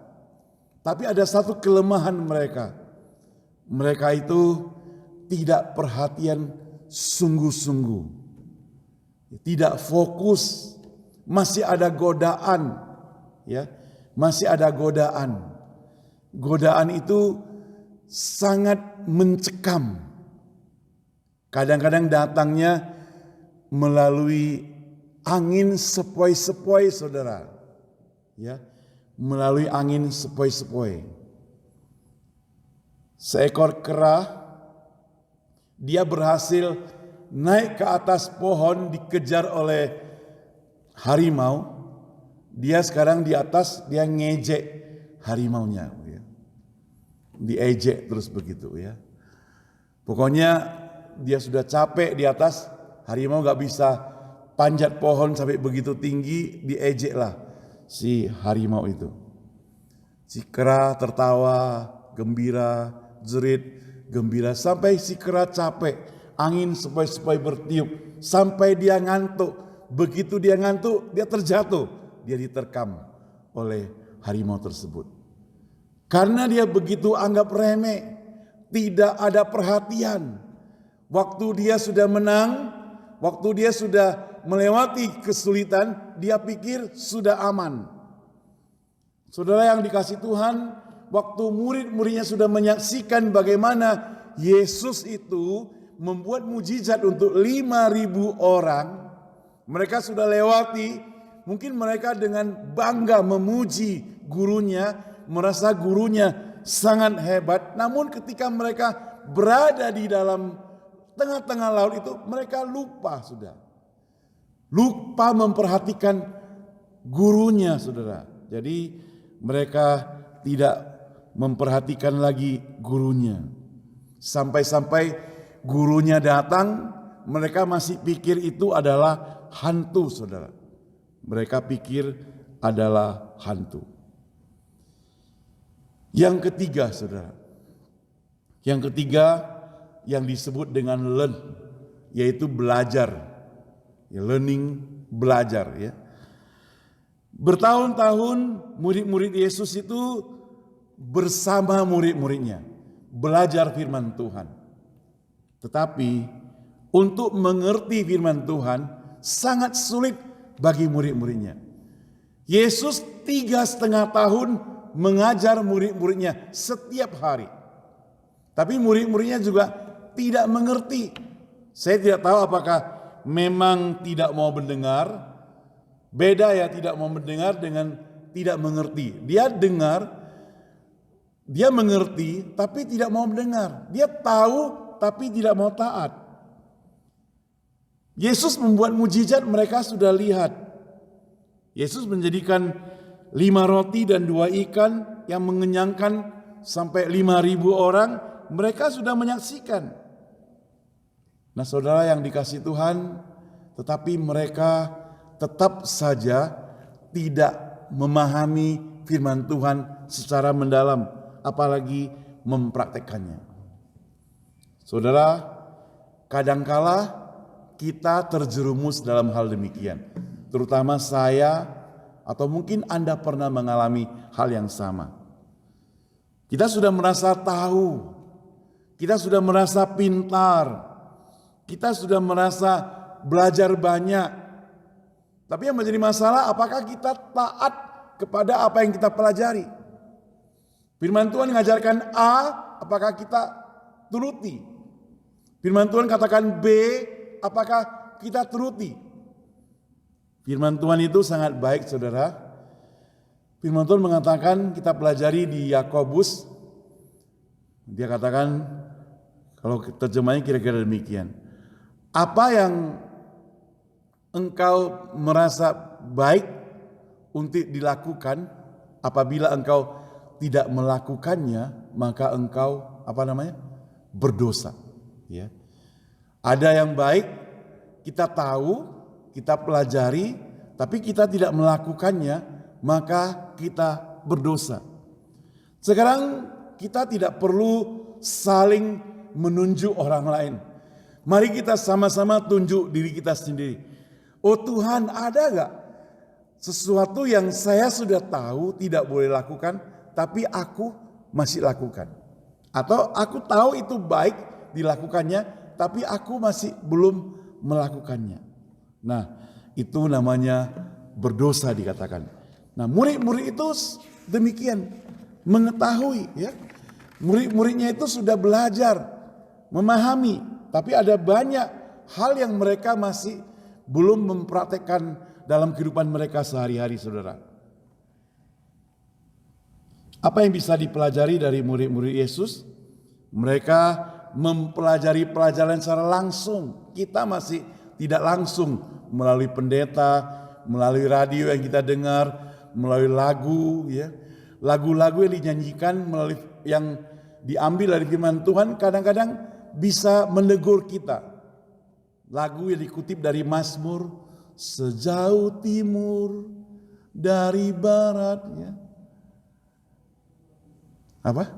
Tapi ada satu kelemahan mereka. Mereka itu tidak perhatian sungguh-sungguh. Tidak fokus, masih ada godaan, ya. Masih ada godaan. Godaan itu sangat mencekam. Kadang-kadang datangnya melalui angin sepoi-sepoi, saudara. Ya, melalui angin sepoi-sepoi. Seekor kera, dia berhasil naik ke atas pohon dikejar oleh harimau. Dia sekarang di atas, dia ngejek harimaunya, ya. Diejek terus begitu, ya. Pokoknya dia sudah capek di atas, harimau gak bisa panjat pohon sampai begitu tinggi, diejeklah si harimau itu. Si kera tertawa, gembira, jerit, gembira, sampai si kera capek, angin sepoi-sepoi bertiup, sampai dia ngantuk. Begitu dia ngantuk, dia terjatuh, dia diterkam oleh harimau tersebut. Karena dia begitu anggap remeh, tidak ada perhatian. Waktu dia sudah menang, waktu dia sudah melewati kesulitan, dia pikir sudah aman. Saudara yang dikasih Tuhan, waktu murid-muridnya sudah menyaksikan bagaimana Yesus itu membuat mujizat untuk 5.000 orang, mereka sudah lewati, mungkin mereka dengan bangga memuji gurunya, merasa gurunya sangat hebat. Namun ketika mereka berada di dalam tengah-tengah laut itu, mereka lupa sudah. Lupa memperhatikan gurunya, saudara. Jadi mereka tidak memperhatikan lagi gurunya. Sampai-sampai gurunya datang, mereka masih pikir itu adalah hantu, saudara. Mereka pikir adalah hantu. Yang ketiga, saudara. Yang ketiga yang disebut dengan learn, yaitu belajar. Ya, learning, belajar, ya. Bertahun-tahun murid-murid Yesus itu bersama murid-muridnya belajar firman Tuhan. Tetapi untuk mengerti firman Tuhan sangat sulit bagi murid-muridnya. Yesus 3,5 tahun mengajar murid-muridnya setiap hari. Tapi murid-muridnya juga tidak mengerti. Saya tidak tahu apakah memang tidak mau mendengar. Beda ya, tidak mau mendengar dengan tidak mengerti. Dia dengar, dia mengerti, tapi tidak mau mendengar. Dia tahu, tapi tidak mau taat. Yesus membuat mujizat, mereka sudah lihat. Yesus menjadikan 5 roti dan 2 ikan yang mengenyangkan sampai 5.000 orang. Mereka sudah menyaksikan. Nah, saudara yang dikasih Tuhan, tetapi mereka tetap saja tidak memahami firman Tuhan secara mendalam, apalagi mempraktekannya. Saudara, kadangkala kita terjerumus dalam hal demikian. Terutama saya, atau mungkin Anda pernah mengalami hal yang sama. Kita sudah merasa tahu, kita sudah merasa pintar, kita sudah merasa belajar banyak. Tapi yang menjadi masalah, apakah kita taat kepada apa yang kita pelajari? Firman Tuhan mengajarkan A, apakah kita turuti? Firman Tuhan katakan B, apakah kita turuti? Firman Tuhan itu sangat baik, saudara. Firman Tuhan mengatakan, kita pelajari di Yakobus. Dia katakan, kalau terjemahnya kira-kira demikian. Apa yang engkau merasa baik untuk dilakukan, apabila engkau tidak melakukannya, maka engkau berdosa. Ya. Ada yang baik, kita tahu, kita pelajari, tapi kita tidak melakukannya, maka kita berdosa. Sekarang kita tidak perlu saling menunjuk orang lain. Mari kita sama-sama tunjuk diri kita sendiri. Oh Tuhan, ada gak sesuatu yang saya sudah tahu tidak boleh lakukan, tapi aku masih lakukan? Atau aku tahu itu baik dilakukannya, tapi aku masih belum melakukannya. Nah, itu namanya berdosa dikatakan. Nah, murid-murid itu demikian, mengetahui, ya. Murid-muridnya itu sudah belajar, memahami, tapi ada banyak hal yang mereka masih belum mempraktekkan dalam kehidupan mereka sehari-hari, saudara. Apa yang bisa dipelajari dari murid-murid Yesus? Mereka mempelajari pelajaran secara langsung. Kita masih tidak langsung, melalui pendeta, melalui radio yang kita dengar, melalui lagu, ya. Lagu-lagu yang dinyanyikan melalui yang diambil dari firman Tuhan kadang-kadang bisa menegur kita. Lagu yang dikutip dari Mazmur, sejauh timur dari barat, ya. Apa?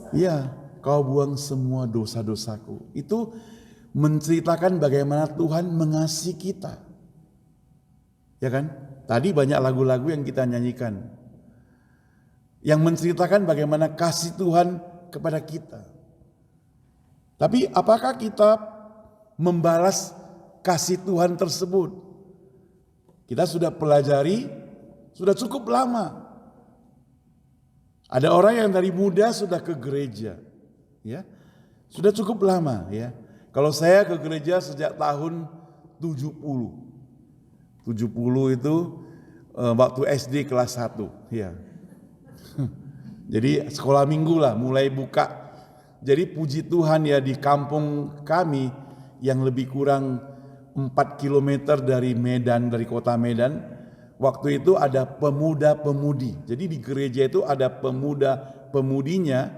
Iya, kau buang semua dosa-dosaku. Itu menceritakan bagaimana Tuhan mengasihi kita. Ya kan? Tadi banyak lagu-lagu yang kita nyanyikan, yang menceritakan bagaimana kasih Tuhan kepada kita. Tapi apakah kita membalas kasih Tuhan tersebut? Kita sudah pelajari, sudah cukup lama. Ada orang yang dari muda sudah ke gereja, ya, sudah cukup lama, ya. Kalau saya ke gereja sejak tahun 70 itu waktu SD kelas 1, ya. Jadi sekolah minggu lah mulai buka. Jadi puji Tuhan ya, di kampung kami yang lebih kurang 4 km dari Medan, dari kota Medan, waktu itu ada pemuda-pemudi. Jadi di gereja itu ada pemuda-pemudinya.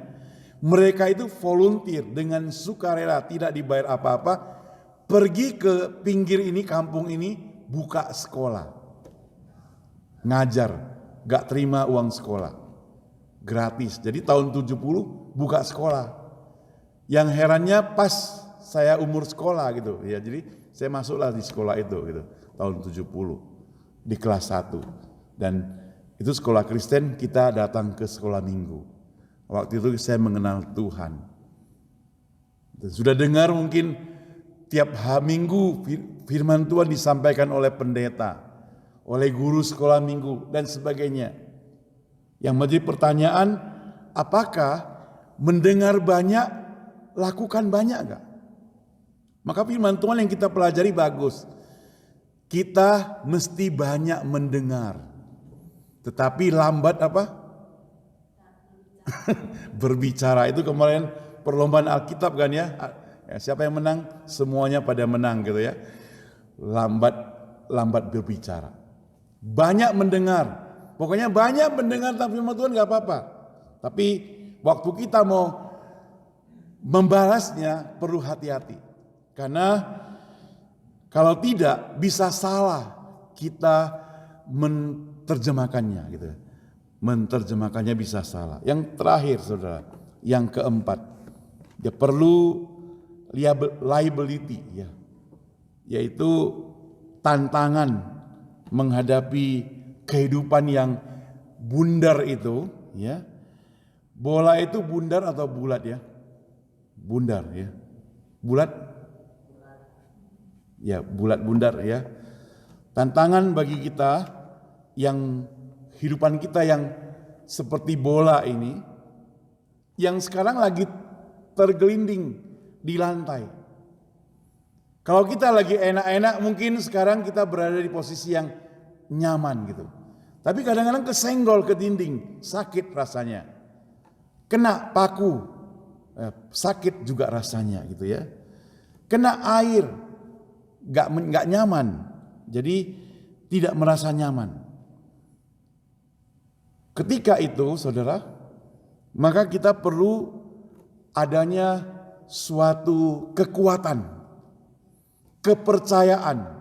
Mereka itu volunteer dengan sukarela, tidak dibayar apa-apa, pergi ke pinggir ini, kampung ini, buka sekolah. Ngajar, gak terima uang sekolah. Gratis. Jadi tahun 70 buka sekolah. Yang herannya pas saya umur sekolah gitu. Ya, jadi saya masuklah di sekolah itu gitu, tahun 70. Di kelas 1, dan itu sekolah Kristen, kita datang ke sekolah minggu. Waktu itu saya mengenal Tuhan. Sudah dengar mungkin tiap minggu firman Tuhan disampaikan oleh pendeta, oleh guru sekolah minggu dan sebagainya. Yang menjadi pertanyaan, apakah mendengar banyak, lakukan banyak enggak? Maka firman Tuhan yang kita pelajari bagus. Kita mesti banyak mendengar, tetapi lambat apa? Berbicara. Itu kemarin perlombaan Alkitab kan ya. Siapa yang menang? Semuanya pada menang gitu ya. Lambat berbicara. Banyak mendengar. Pokoknya banyak mendengar tentang firman Tuhan gak apa-apa. Tapi waktu kita mau membalasnya perlu hati-hati. Karena kalau tidak bisa salah kita menerjemahkannya gitu. Menerjemahkannya bisa salah. Yang terakhir saudara, yang keempat, dia perlu liability ya. Yaitu tantangan menghadapi kehidupan yang bundar itu ya. Bola itu bundar atau bulat ya? Bundar ya. Bulat? Ya, bulat bundar ya. Tantangan bagi kita yang kehidupan kita yang seperti bola ini, yang sekarang lagi tergelinding di lantai. Kalau kita lagi enak-enak, mungkin sekarang kita berada di posisi yang nyaman gitu. Tapi kadang-kadang kesenggol ke dinding, sakit rasanya. Kena paku, sakit juga rasanya gitu ya. Kena air, gak nyaman, jadi tidak merasa nyaman. Ketika itu saudara, maka kita perlu adanya suatu kekuatan, kepercayaan.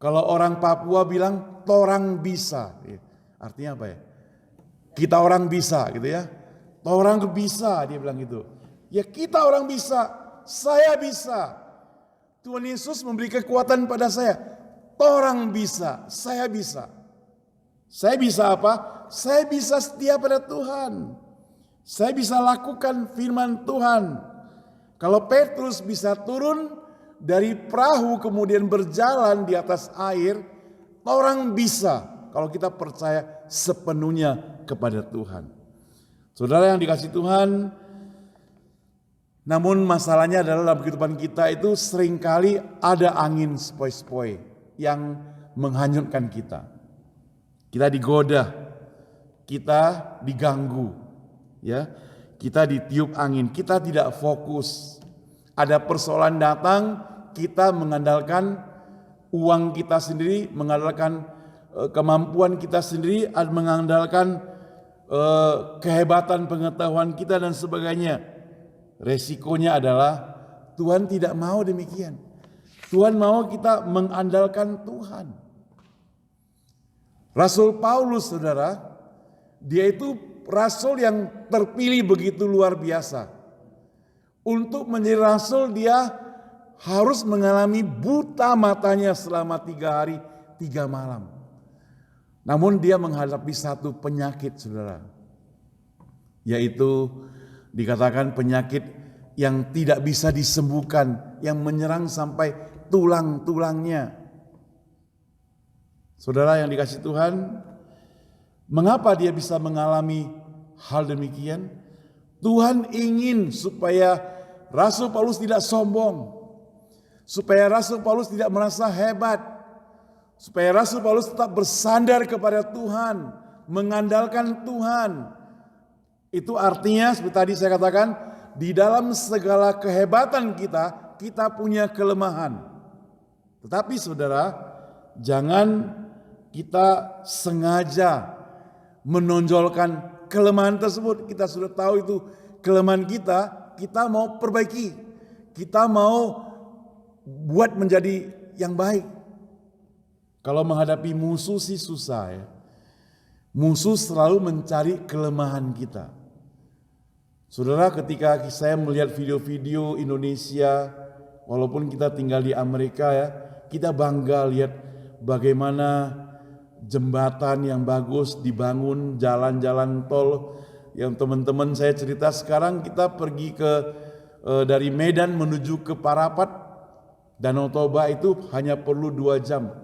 Kalau orang Papua bilang torang bisa, artinya apa ya? Kita orang bisa gitu ya. Torang bisa, dia bilang gitu. Ya kita orang bisa, saya bisa. Tuhan Yesus memberi kekuatan pada saya. Torang bisa, saya bisa. Saya bisa apa? Saya bisa setia pada Tuhan. Saya bisa lakukan firman Tuhan. Kalau Petrus bisa turun dari perahu kemudian berjalan di atas air, orang bisa kalau kita percaya sepenuhnya kepada Tuhan. Saudara yang dikasihi Tuhan, Namun masalahnya adalah dalam kehidupan kita itu seringkali ada angin sepoi-sepoi yang menghanyutkan kita. Kita digoda, kita diganggu, ya, kita ditiup angin, kita tidak fokus. Ada persoalan datang, kita mengandalkan uang kita sendiri, mengandalkan kemampuan kita sendiri, mengandalkan kehebatan pengetahuan kita dan sebagainya. Resikonya adalah Tuhan tidak mau demikian. Tuhan mau kita mengandalkan Tuhan. Rasul Paulus, saudara, dia itu rasul yang terpilih begitu luar biasa. Untuk menjadi rasul dia harus mengalami buta matanya selama 3 hari 3 malam. Namun dia menghadapi satu penyakit, saudara. Yaitu dikatakan penyakit yang tidak bisa disembuhkan, yang menyerang sampai tulang-tulangnya. Saudara yang dikasihi Tuhan, mengapa dia bisa mengalami hal demikian? Tuhan ingin supaya Rasul Paulus tidak sombong, supaya Rasul Paulus tidak merasa hebat, supaya Rasul Paulus tetap bersandar kepada Tuhan, mengandalkan Tuhan. Itu artinya seperti tadi saya katakan, di dalam segala kehebatan kita, kita punya kelemahan. Tetapi saudara, jangan kita sengaja menonjolkan kelemahan tersebut. Kita sudah tahu itu kelemahan kita mau perbaiki. Kita mau buat menjadi yang baik. Kalau menghadapi musuh sih susah ya. Musuh selalu mencari kelemahan kita. Saudara, ketika saya melihat video-video Indonesia, walaupun kita tinggal di Amerika ya, kita bangga lihat bagaimana jembatan yang bagus dibangun, jalan-jalan tol. Yang teman-teman saya cerita sekarang kita pergi dari Medan menuju ke Parapat, Danau Toba itu hanya perlu 2 jam.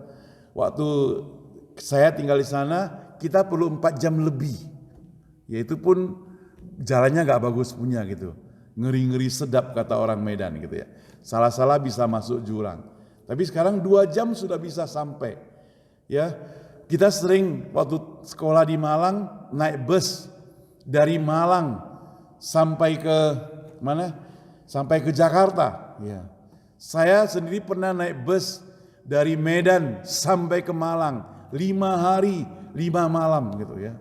Waktu saya tinggal di sana, kita perlu 4 jam lebih. Yaitu pun jalannya gak bagus punya gitu. Ngeri-ngeri sedap kata orang Medan gitu ya. Salah-salah bisa masuk jurang. Tapi sekarang 2 jam sudah bisa sampai. Ya, kita sering waktu sekolah di Malang naik bus dari Malang sampai ke mana? Sampai ke Jakarta. Ya. Saya sendiri pernah naik bus dari Medan sampai ke Malang 5 hari 5 malam gitu ya.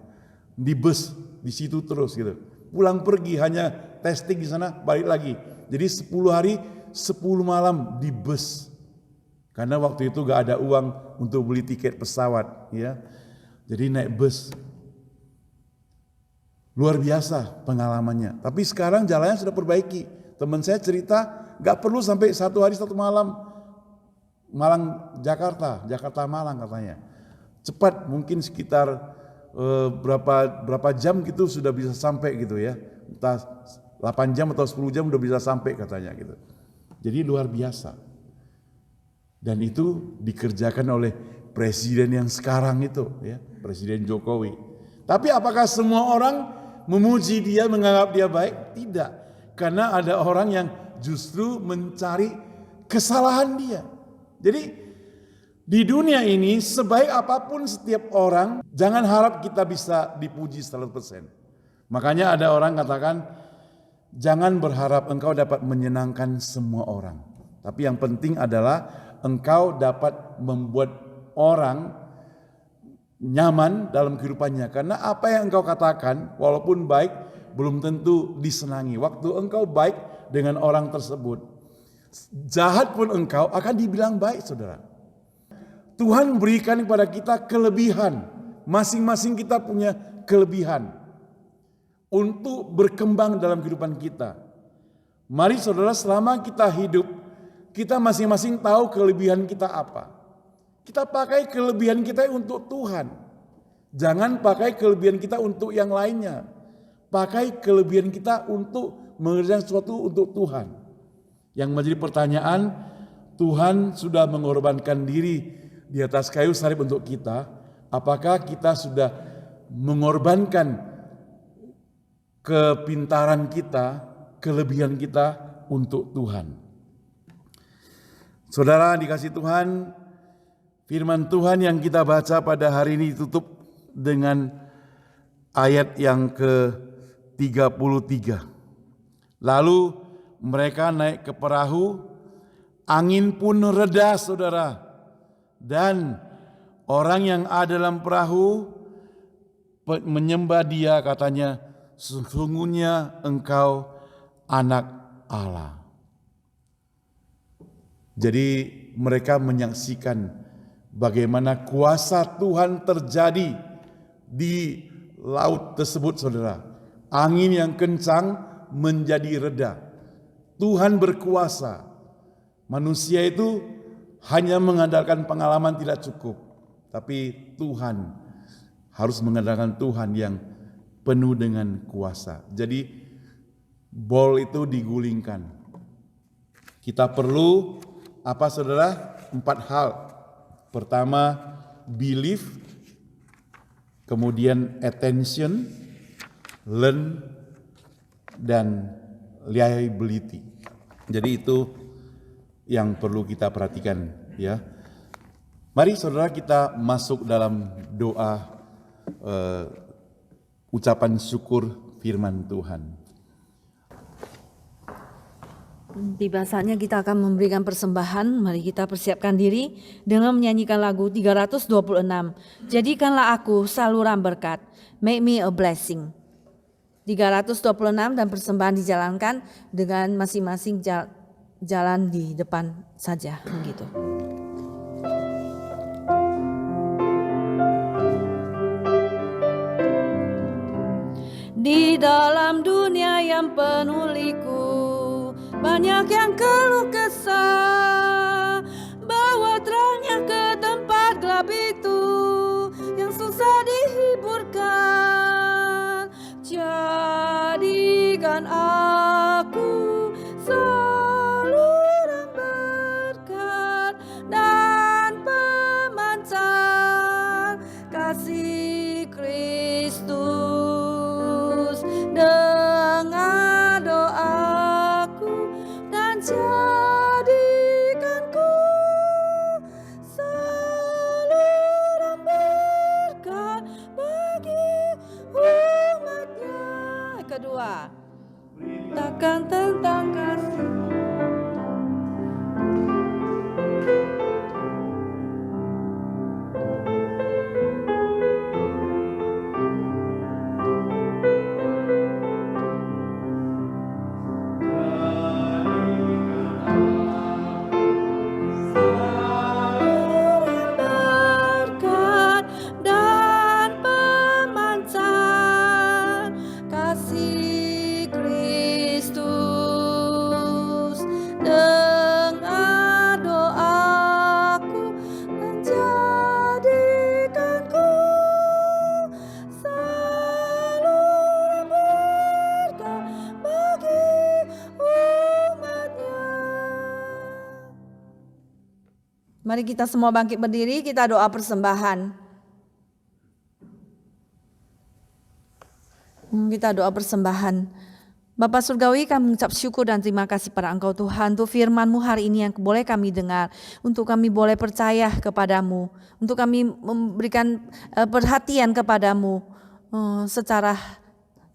Di bus di situ terus gitu. Pulang pergi hanya testing di sana, balik lagi. Jadi 10 hari 10 malam di bus. Karena waktu itu gak ada uang untuk beli tiket pesawat, ya. Jadi naik bus. Luar biasa pengalamannya. Tapi sekarang jalannya sudah perbaiki. Teman saya cerita gak perlu sampai 1 hari 1 malam. Malang Jakarta, Jakarta Malang katanya. Cepat, mungkin sekitar berapa jam gitu sudah bisa sampai gitu ya. Entah 8 jam atau 10 jam udah bisa sampai katanya gitu. Jadi luar biasa. Dan itu dikerjakan oleh presiden yang sekarang itu ya, Presiden Jokowi. Tapi apakah semua orang memuji dia, menganggap dia baik? Tidak. Karena ada orang yang justru mencari kesalahan dia. Jadi di dunia ini sebaik apapun setiap orang, jangan harap kita bisa dipuji 100%. Makanya ada orang katakan, jangan berharap engkau dapat menyenangkan semua orang. Tapi yang penting adalah engkau dapat membuat orang nyaman dalam kehidupannya. Karena apa yang engkau katakan, walaupun baik, belum tentu disenangi. Waktu engkau baik dengan orang tersebut, jahat pun engkau akan dibilang baik, saudara. Tuhan berikan kepada kita kelebihan. Masing-masing kita punya kelebihan untuk berkembang dalam kehidupan kita. Mari saudara, selama kita hidup, kita masing-masing tahu kelebihan kita apa. Kita pakai kelebihan kita untuk Tuhan. Jangan pakai kelebihan kita untuk yang lainnya. Pakai kelebihan kita untuk mengerjakan sesuatu untuk Tuhan. Yang menjadi pertanyaan, Tuhan sudah mengorbankan diri di atas kayu salib untuk kita, apakah kita sudah mengorbankan kepintaran kita, kelebihan kita untuk Tuhan. Saudara dikasih Tuhan, firman Tuhan yang kita baca pada hari ini ditutup dengan ayat yang ke-33. Lalu mereka naik ke perahu, angin pun reda, saudara. Dan orang yang ada dalam perahu menyembah Dia, katanya, sesungguhnya Engkau Anak Allah. Jadi mereka menyaksikan bagaimana kuasa Tuhan terjadi di laut tersebut, saudara. Angin yang kencang menjadi reda. Tuhan berkuasa. Manusia itu hanya mengandalkan pengalaman tidak cukup. Tapi Tuhan harus mengandalkan Tuhan yang penuh dengan kuasa. Jadi bol itu digulingkan. Kita perlu apa, saudara? 4 hal. Pertama, belief, kemudian attention, learn, dan liability. Jadi itu yang perlu kita perhatikan, ya. Mari saudara kita masuk dalam doa ucapan syukur firman Tuhan. Tiba saatnya kita akan memberikan persembahan. Mari kita persiapkan diri dengan menyanyikan lagu 326. Jadikanlah aku saluran berkat. Make me a blessing. 326 dan persembahan dijalankan dengan masing-masing jalan di depan saja, begitu. Di dalam dunia yang penuh liku, banyak yang keluh kesah, bawa terangnya ke tempat gelap itu yang susah dihiburkan. Jadikan aku saluran berkat dan pemancar kasih Kristus. Dengar doaku dan jadikanku saluran berkat bagi umatnya. Kedua, takkan tentang kasih. Mari kita semua bangkit berdiri, kita doa persembahan. Kita doa persembahan. Bapak Surgawi, kami mengucap syukur dan terima kasih pada Engkau Tuhan untuk firman-Mu hari ini yang boleh kami dengar, untuk kami boleh percaya kepadamu, untuk kami memberikan perhatian kepadamu secara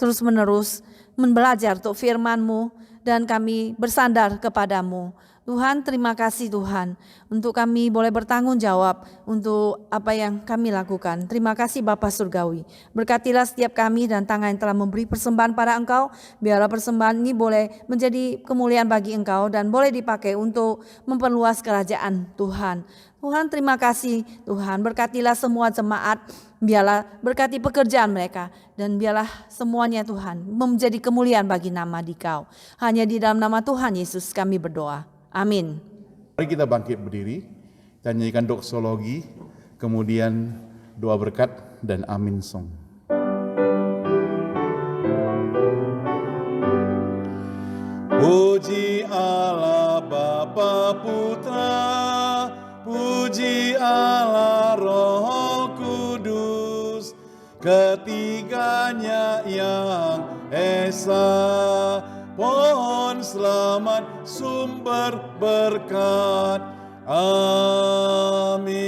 terus-menerus, belajar untuk firman-Mu dan kami bersandar kepadamu. Tuhan, terima kasih Tuhan untuk kami boleh bertanggung jawab untuk apa yang kami lakukan. Terima kasih Bapa Surgawi. Berkatilah setiap kami dan tangan yang telah memberi persembahan pada Engkau. Biarlah persembahan ini boleh menjadi kemuliaan bagi Engkau dan boleh dipakai untuk memperluas kerajaan Tuhan. Tuhan, terima kasih Tuhan. Berkatilah semua jemaat. Biarlah berkati pekerjaan mereka. Dan biarlah semuanya Tuhan menjadi kemuliaan bagi nama Dikau. Hanya di dalam nama Tuhan Yesus kami berdoa. Amin. Mari kita bangkit berdiri dan nyanyikan doksologi, kemudian doa berkat dan amin song. Puji Allah Bapa Putra, puji Allah Roh Kudus, ketiganya yang esa, pohon selamat, sumber berkat. Amin.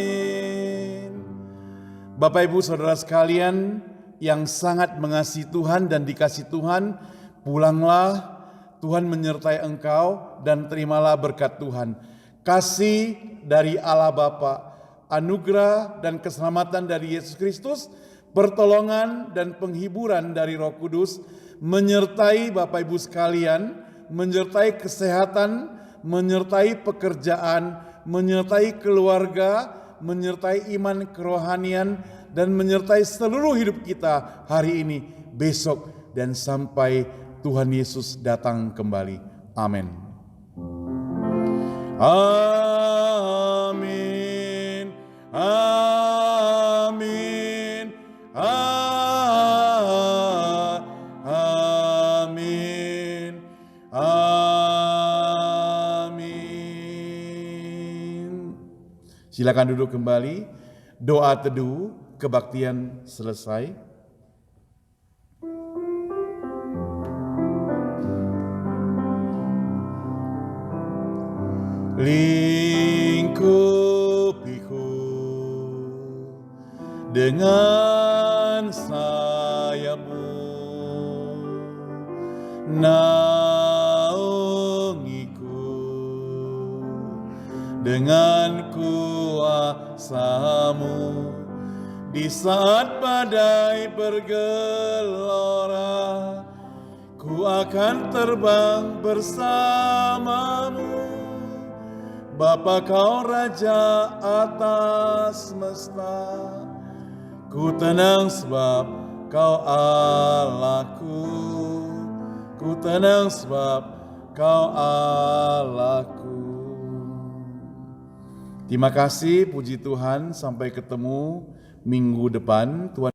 Bapak Ibu Saudara sekalian yang sangat mengasihi Tuhan dan dikasihi Tuhan, pulanglah, Tuhan menyertai engkau dan terimalah berkat Tuhan. Kasih dari Allah Bapa, anugerah dan keselamatan dari Yesus Kristus, pertolongan dan penghiburan dari Roh Kudus menyertai Bapak Ibu sekalian, menyertai kesehatan, menyertai pekerjaan, menyertai keluarga, menyertai iman kerohanian, dan menyertai seluruh hidup kita hari ini, besok, dan sampai Tuhan Yesus datang kembali. Amin. Amin. Amin. Amin. Amin. Silakan duduk kembali. Doa teduh kebaktian selesai. Lingkupiku dengan sayapmu, naungiku dengan kuasa-Mu. Di saat badai bergelora, ku akan terbang bersama-Mu. Bapa, Kau Raja atas semesta, ku tenang sebab Kau Allahku. Ku tenang sebab Kau Allahku. Terima kasih, puji Tuhan, sampai ketemu minggu depan. Tuhan